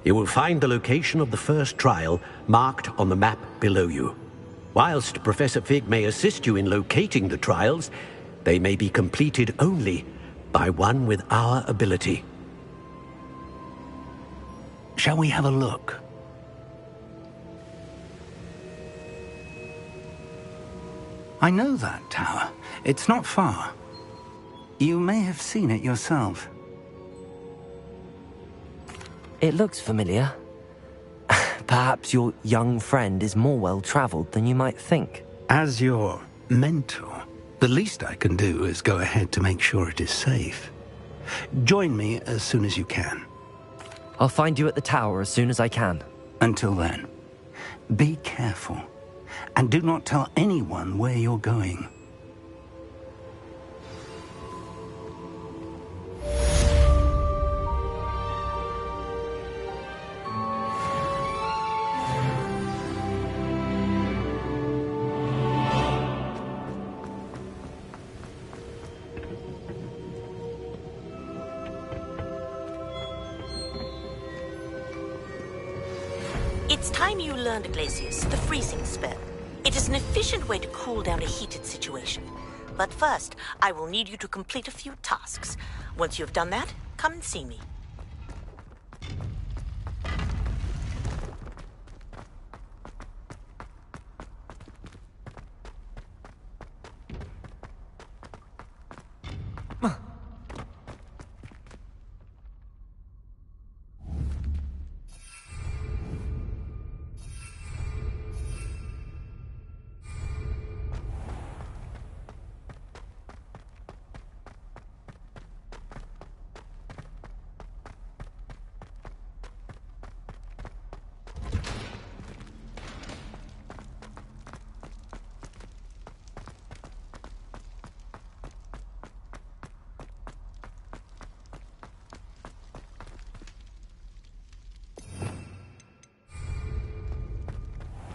You will find the location of the first trial marked on the map below you. Whilst Professor Fig may assist you in locating the trials, they may be completed only by one with our ability. Shall we have a look? I know that tower. It's not far. You may have seen it yourself. It looks familiar. Perhaps your young friend is more well-traveled than you might think. As your mentor, the least I can do is go ahead to make sure it is safe. Join me as soon as you can. I'll find you at the tower as soon as I can. Until then, be careful, and do not tell anyone where you're going. It's time you learned, Glacius, the freezing spell. It is an efficient way to cool down a heated situation. But first, I will need you to complete a few tasks. Once you have done that, come and see me.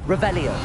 Revelio.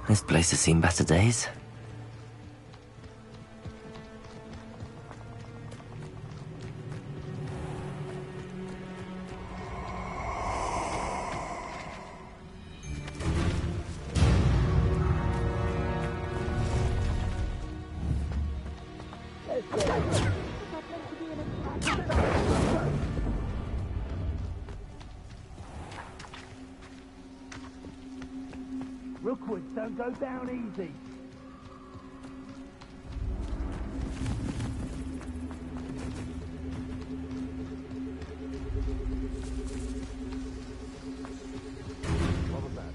This place has seen better days. Rookwoods don't go down easy. What was that?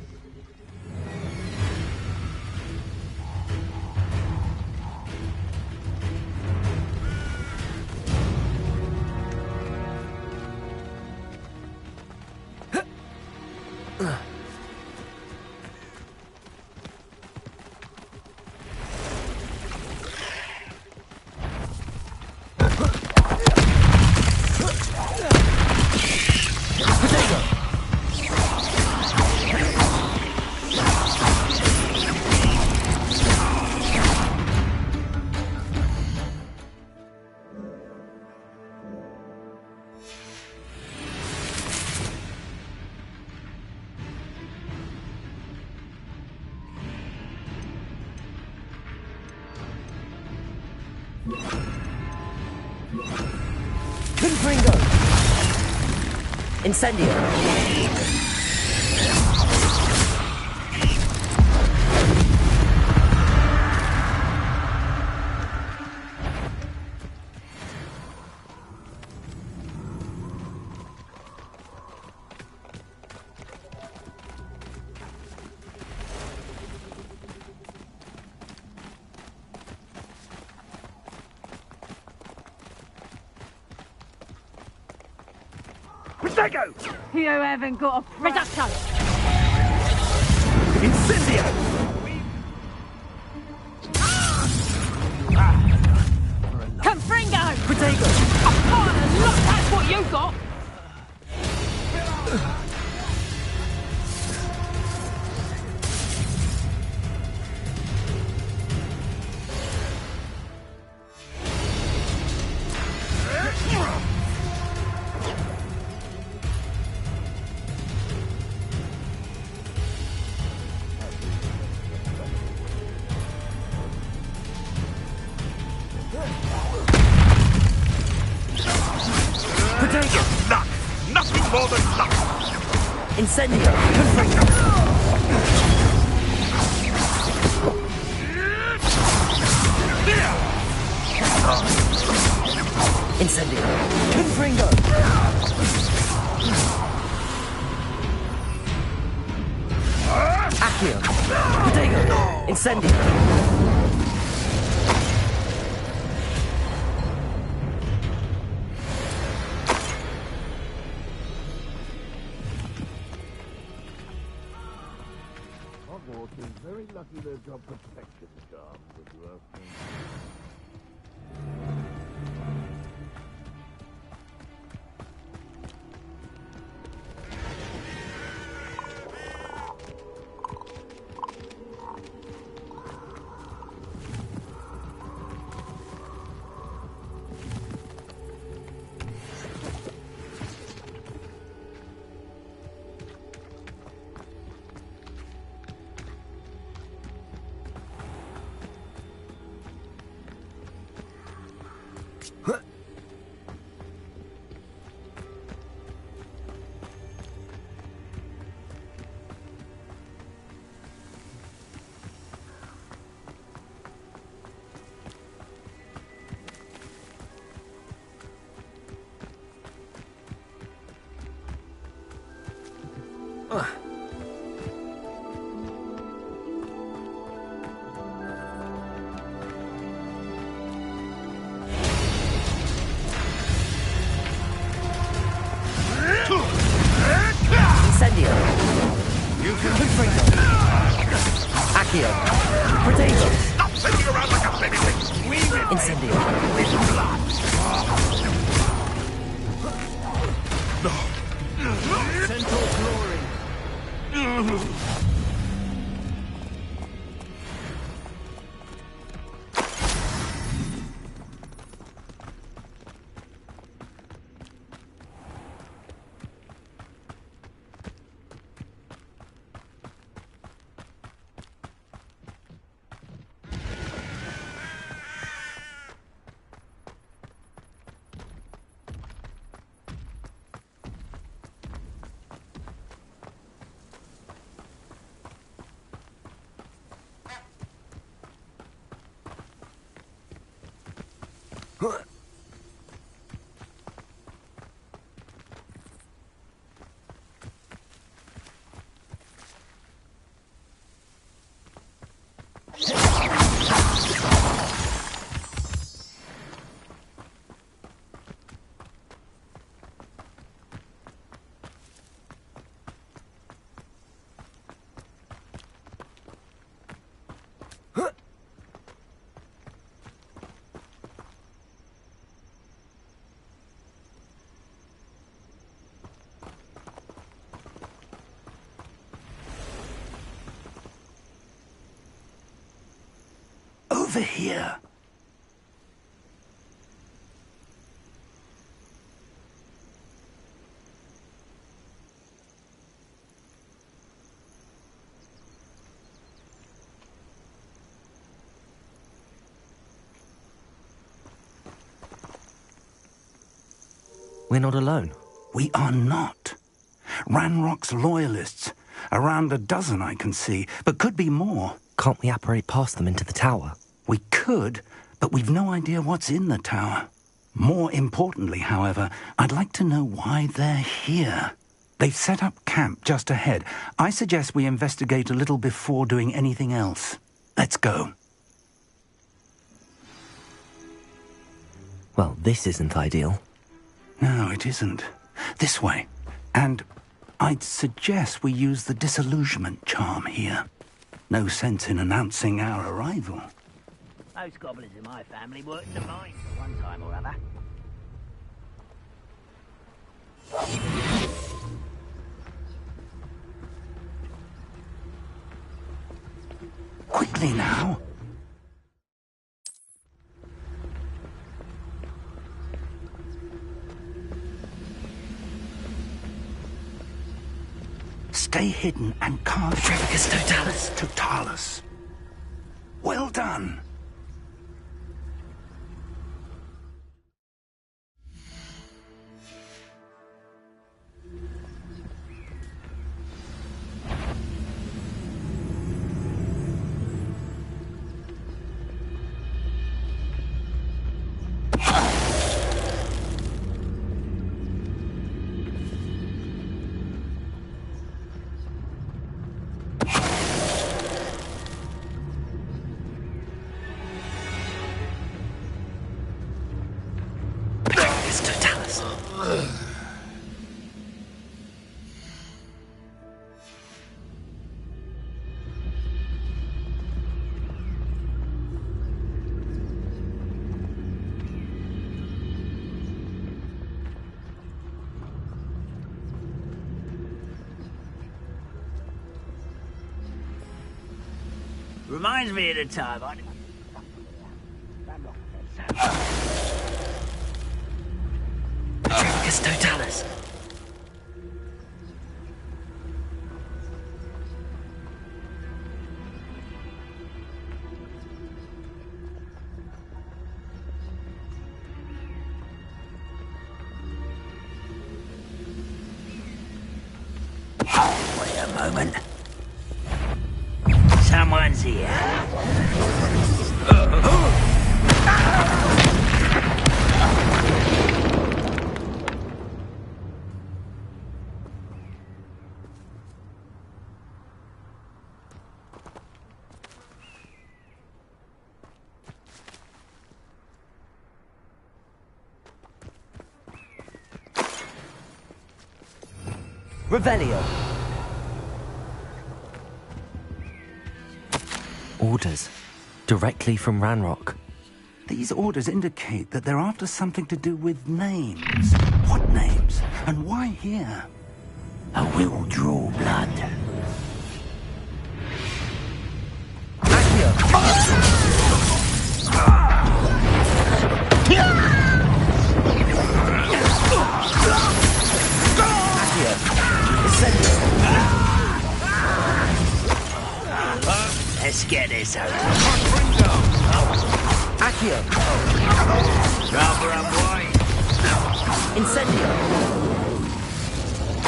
Gringo! Incendio! Prosecco! You haven't got a reduction! Incendio! Confringo! Potato! Oh, look, that's what you got! Luck! Nothing more than luck! Incendio! Incendio! Confringo! Accio! Potato! Incendio! Very lucky they've got protection charms, if you ask me. Incendio! Accio! Potato! Stop sitting around like a baby thing! Incendio! Centaur glory! Over here. We're not alone. We are not. Ranrock's loyalists. Around a dozen I can see, but could be more. Can't we apparate past them into the tower? We could, but we've no idea what's in the tower. More importantly, however, I'd like to know why they're here. They've set up camp just ahead. I suggest we investigate a little before doing anything else. Let's go. Well, this isn't ideal. No, it isn't. This way. And I'd suggest we use the disillusionment charm here. No sense in announcing our arrival. Most goblins in my family worked in the mines at one time or other. Quickly now. Stay hidden and can't... Trevicus Totalis. Totalis. Well done. Reminds me of the time I... Trevicus Totalis. Wait a moment. Someone's here. Revelio. Orders. Directly from Ranrock. These orders indicate that they're after something to do with names. What names? And why here? I will draw blood. Let's get this over. Accio. Rubber and white. Incendio.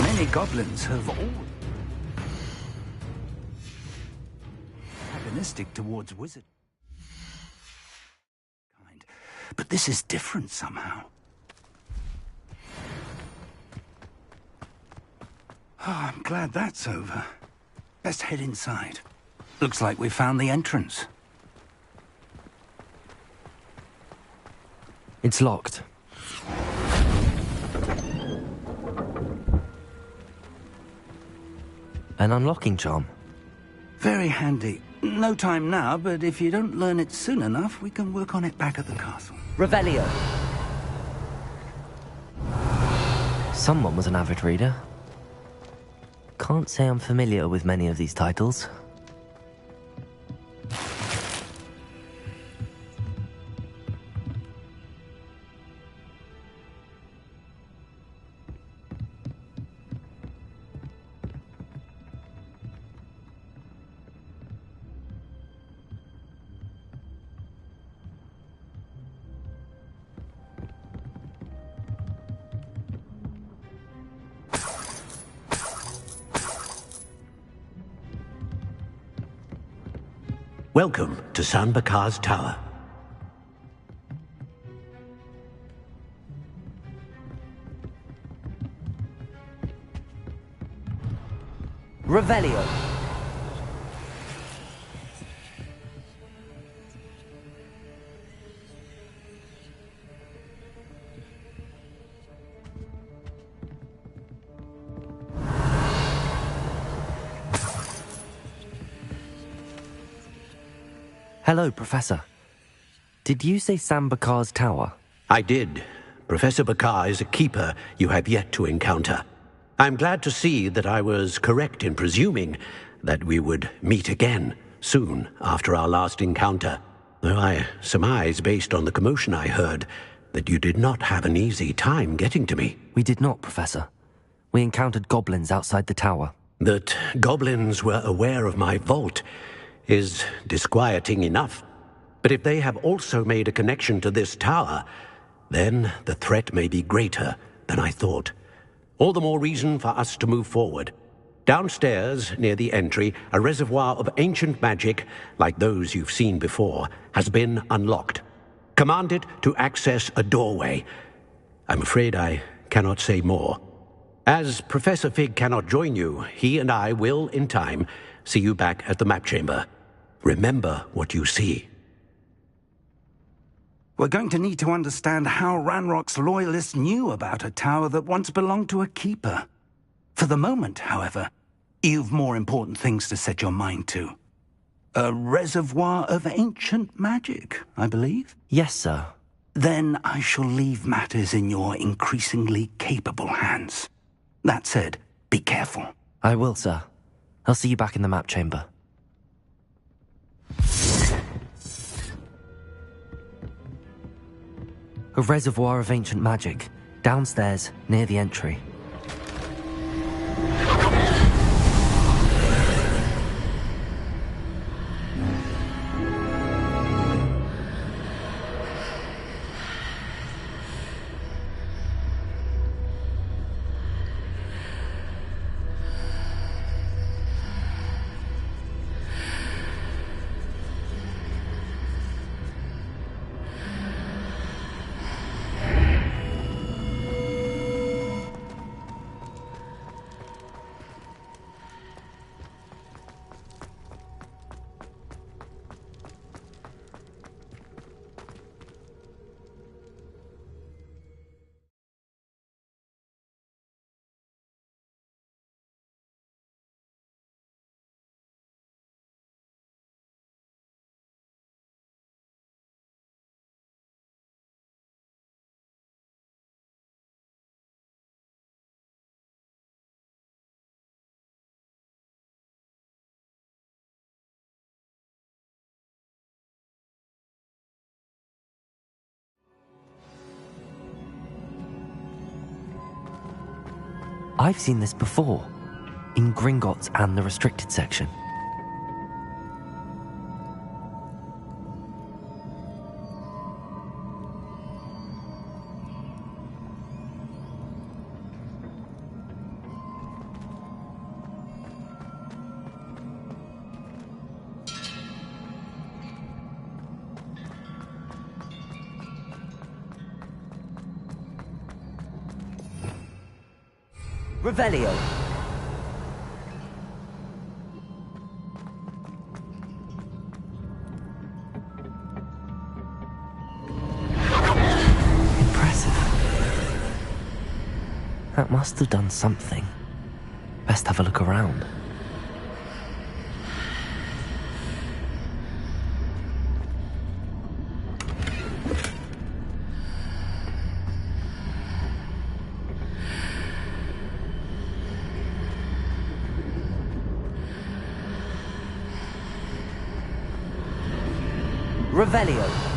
Many goblins have all... antagonistic towards wizard. But this is different somehow. Oh, I'm glad that's over. Best head inside. Looks like we found the entrance. It's locked. An unlocking charm. Very handy. No time now, but if you don't learn it soon enough, we can work on it back at the castle. Revelio. Someone was an avid reader. Can't say I'm familiar with many of these titles. Welcome to San Bakar's Tower. Revelio. Hello, Professor. Did you say Sam Bakar's tower? I did. Professor Bakar is a keeper you have yet to encounter. I'm glad to see that I was correct in presuming that we would meet again soon after our last encounter, though I surmise, based on the commotion I heard, that you did not have an easy time getting to me. We did not, Professor. We encountered goblins outside the tower. That goblins were aware of my vault is disquieting enough. But if they have also made a connection to this tower, then the threat may be greater than I thought. All the more reason for us to move forward. Downstairs, near the entry, a reservoir of ancient magic, like those you've seen before, has been unlocked. Command it to access a doorway. I'm afraid I cannot say more. As Professor Fig cannot join you, he and I will, in time, see you back at the map chamber. Remember what you see. We're going to need to understand how Ranrock's loyalists knew about a tower that once belonged to a keeper. For the moment, however, you've more important things to set your mind to. A reservoir of ancient magic, I believe? Yes, sir. Then I shall leave matters in your increasingly capable hands. That said, be careful. I will, sir. I'll see you back in the map chamber. A reservoir of ancient magic, downstairs, near the entry. I've seen this before, in Gringotts and the restricted section. Revelio. Impressive. That must have done something. Best have a look around. Revelio.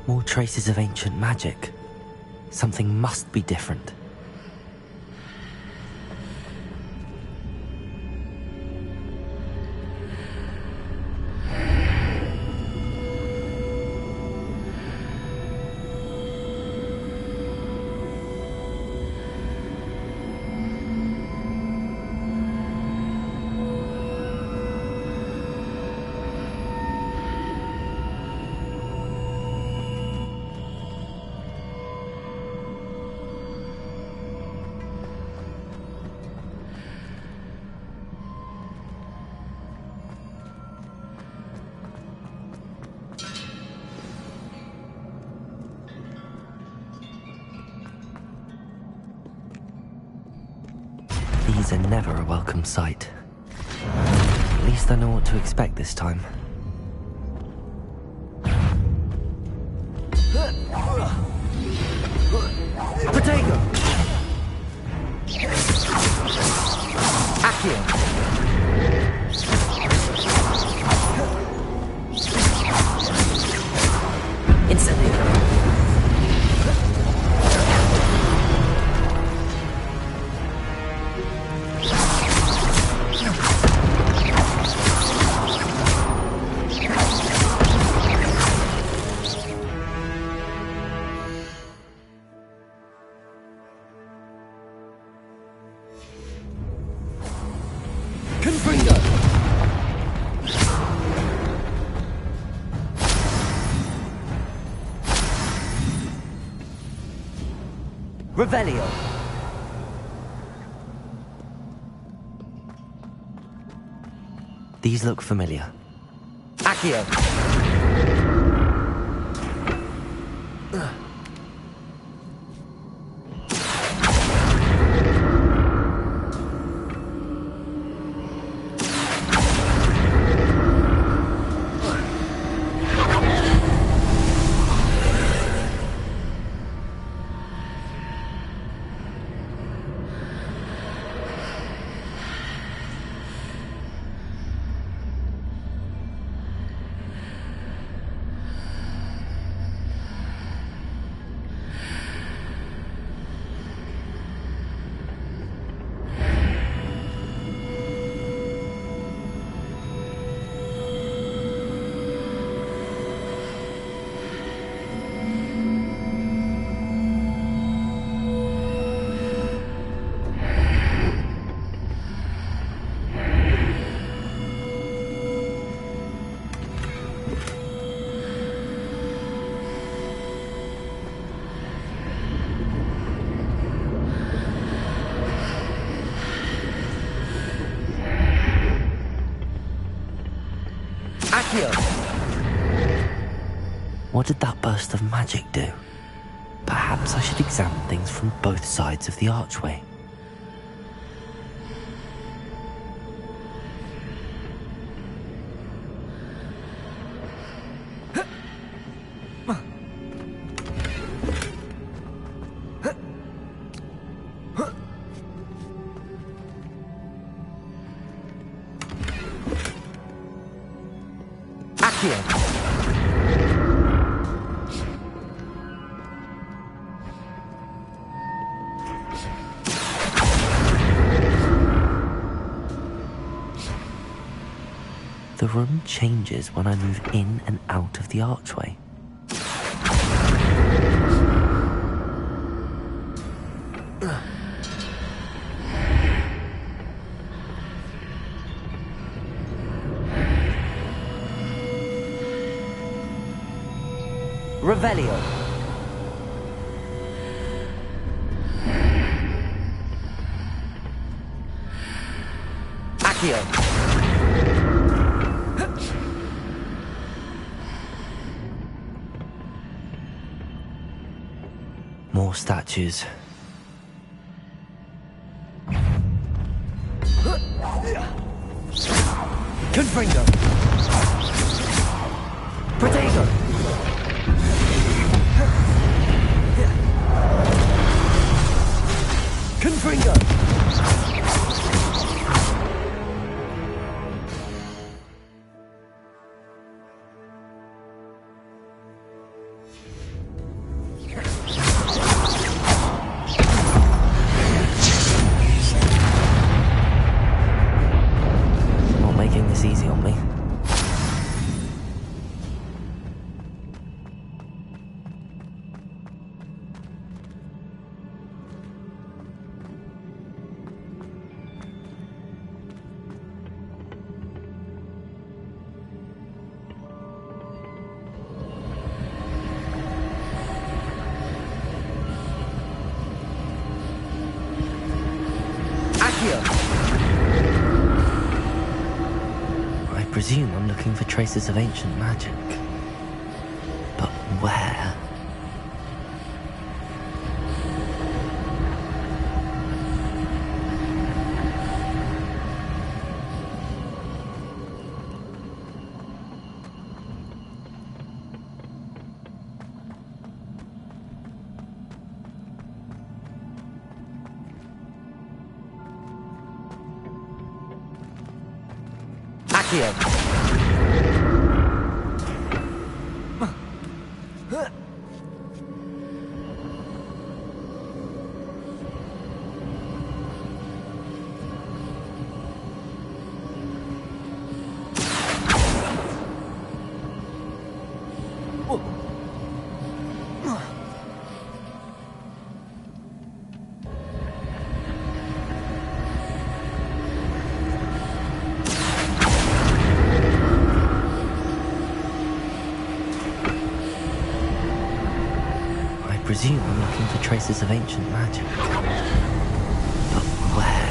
More traces of ancient magic. Something must be different. These are never a welcome sight. At least I know what to expect this time. Potato! Accio! Incendio! Revelio. These look familiar. Accio. What did that burst of magic do? Perhaps I should examine things from both sides of the archway. The room changes when I move in and out of the archway. Revelio. Accio. More statues. Confringo. Potato. Confringo. I presume I'm looking for traces of ancient magic. But where? I presume I'm looking for traces of ancient magic. But where?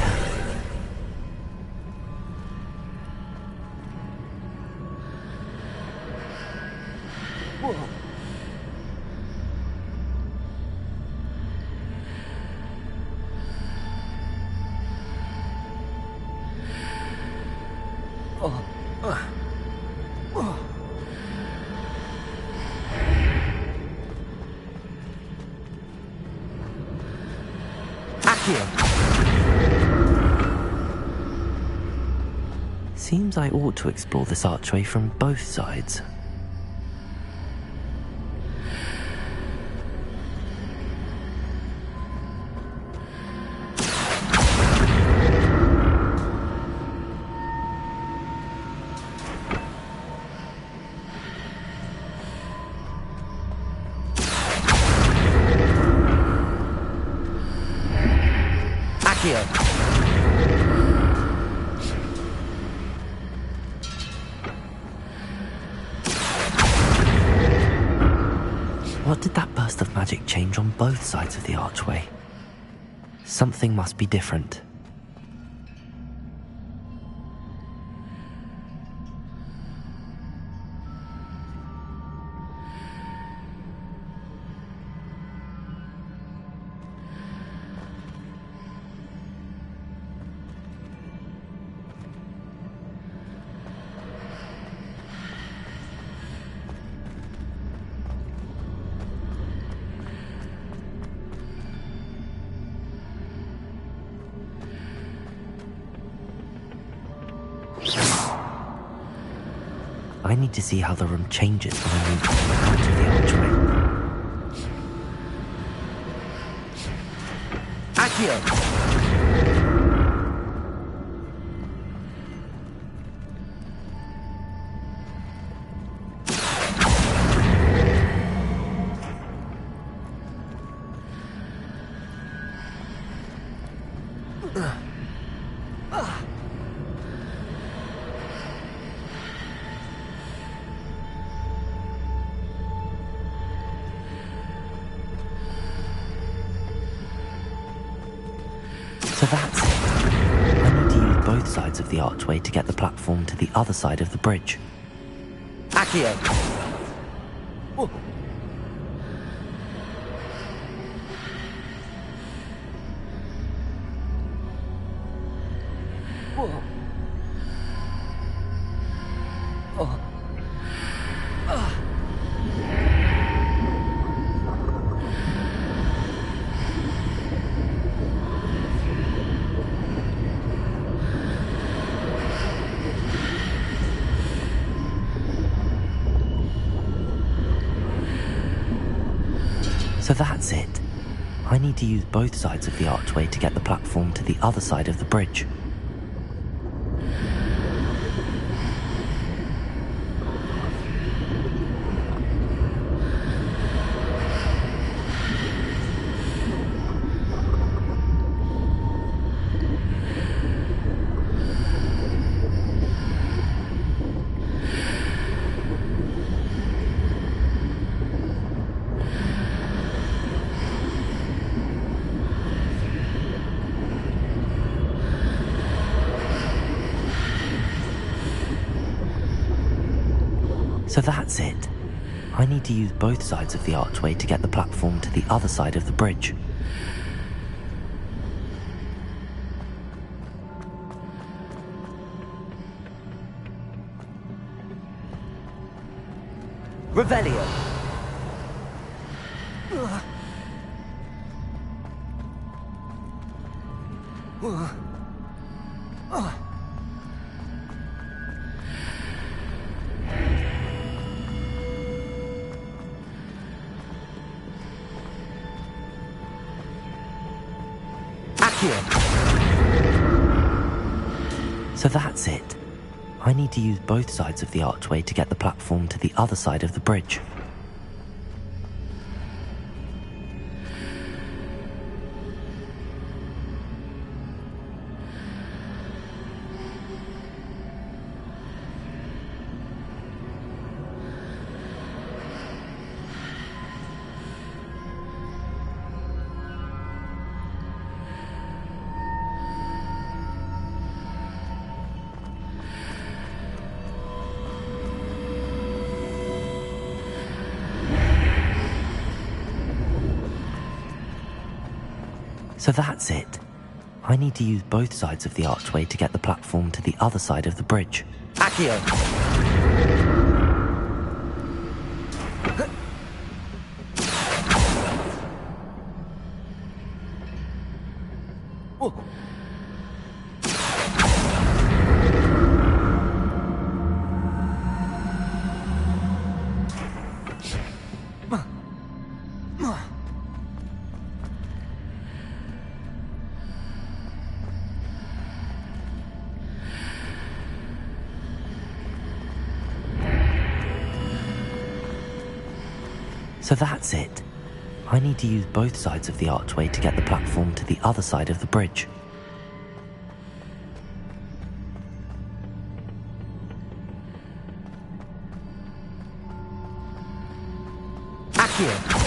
Seems I ought to explore this archway from both sides. What did that burst of magic change on both sides of the archway? Something must be different. I need to see how the room changes when I move out of the archway. So that's it. I need to use both sides of the archway to get the platform to the other side of the bridge. Accio! So that's it. I need to use both sides of the archway to get the platform to the other side of the bridge. So that's it. I need to use both sides of the archway to get the platform to the other side of the bridge. Revelio. So that's it. I need to use both sides of the archway to get the platform to the other side of the bridge. So that's it. I need to use both sides of the archway to get the platform to the other side of the bridge. Accio! So that's it. I need to use both sides of the archway to get the platform to the other side of the bridge. Accio!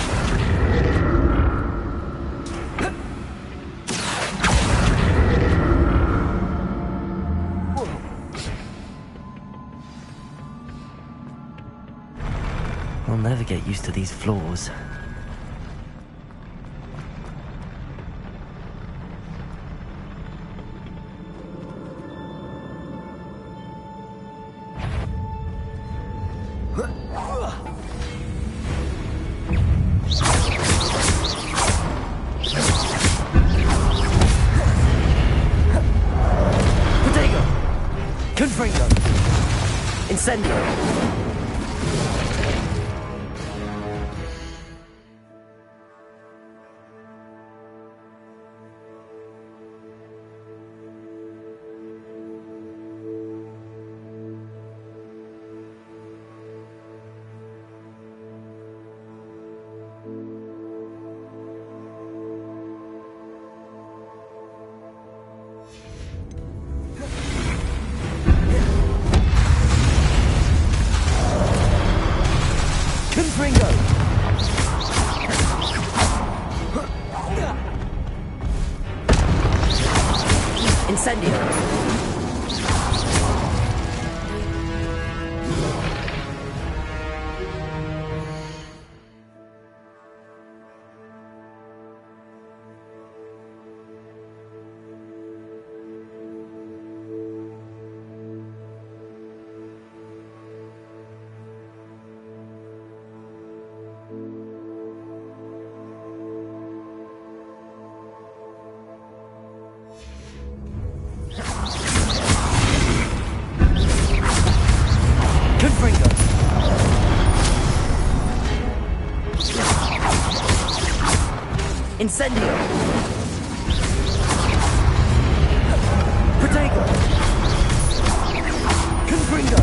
I'll never get used to these floors. Protego! Confringo! Incendio! Confringo! Incendio! Confringo! Incendio! Protego! Confringo!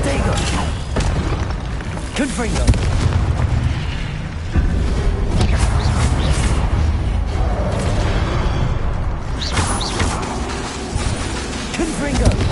Protego! Confringo! Confringo!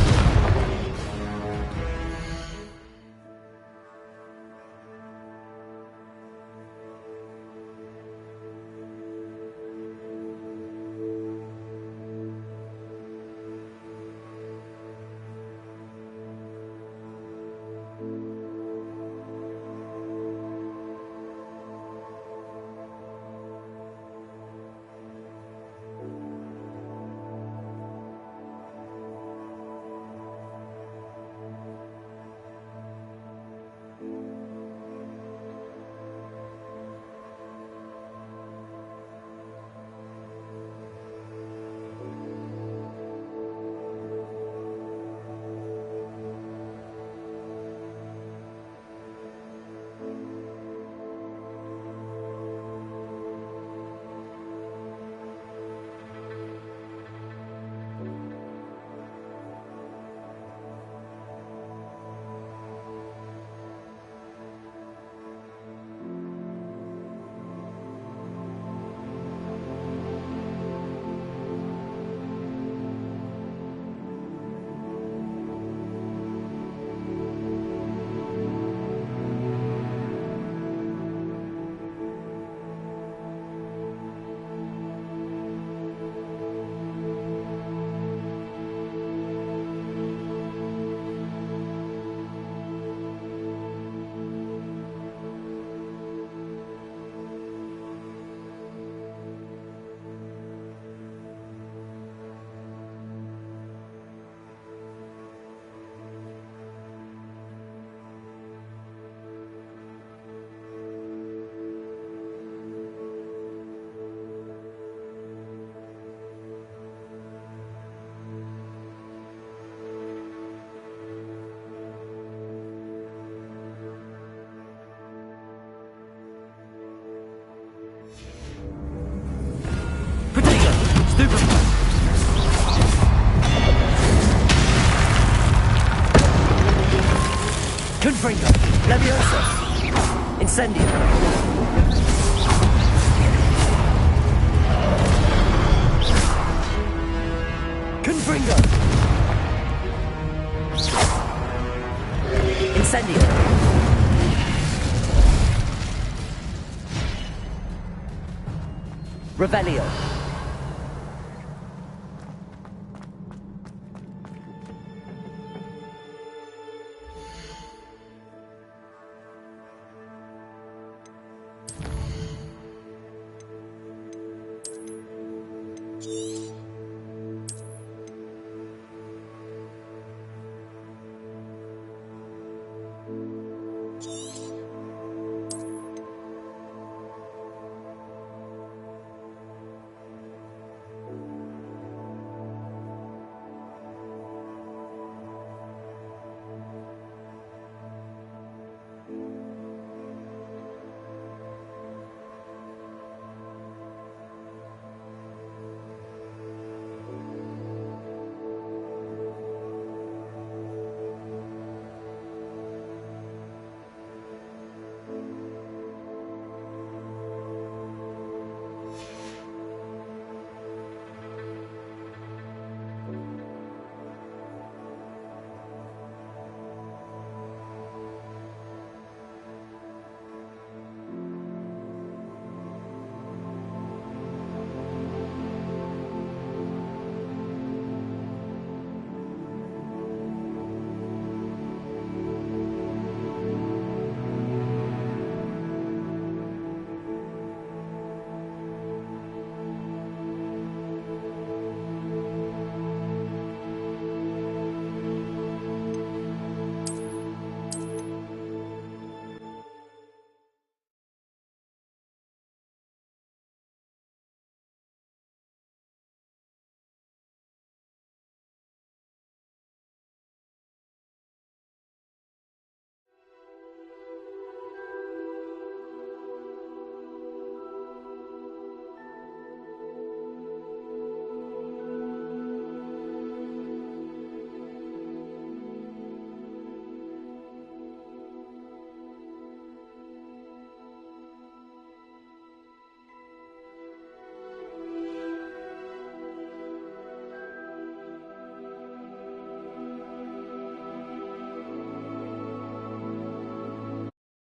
Confringo! Leviosa! Incendio! Confringo! Incendio! Revelio!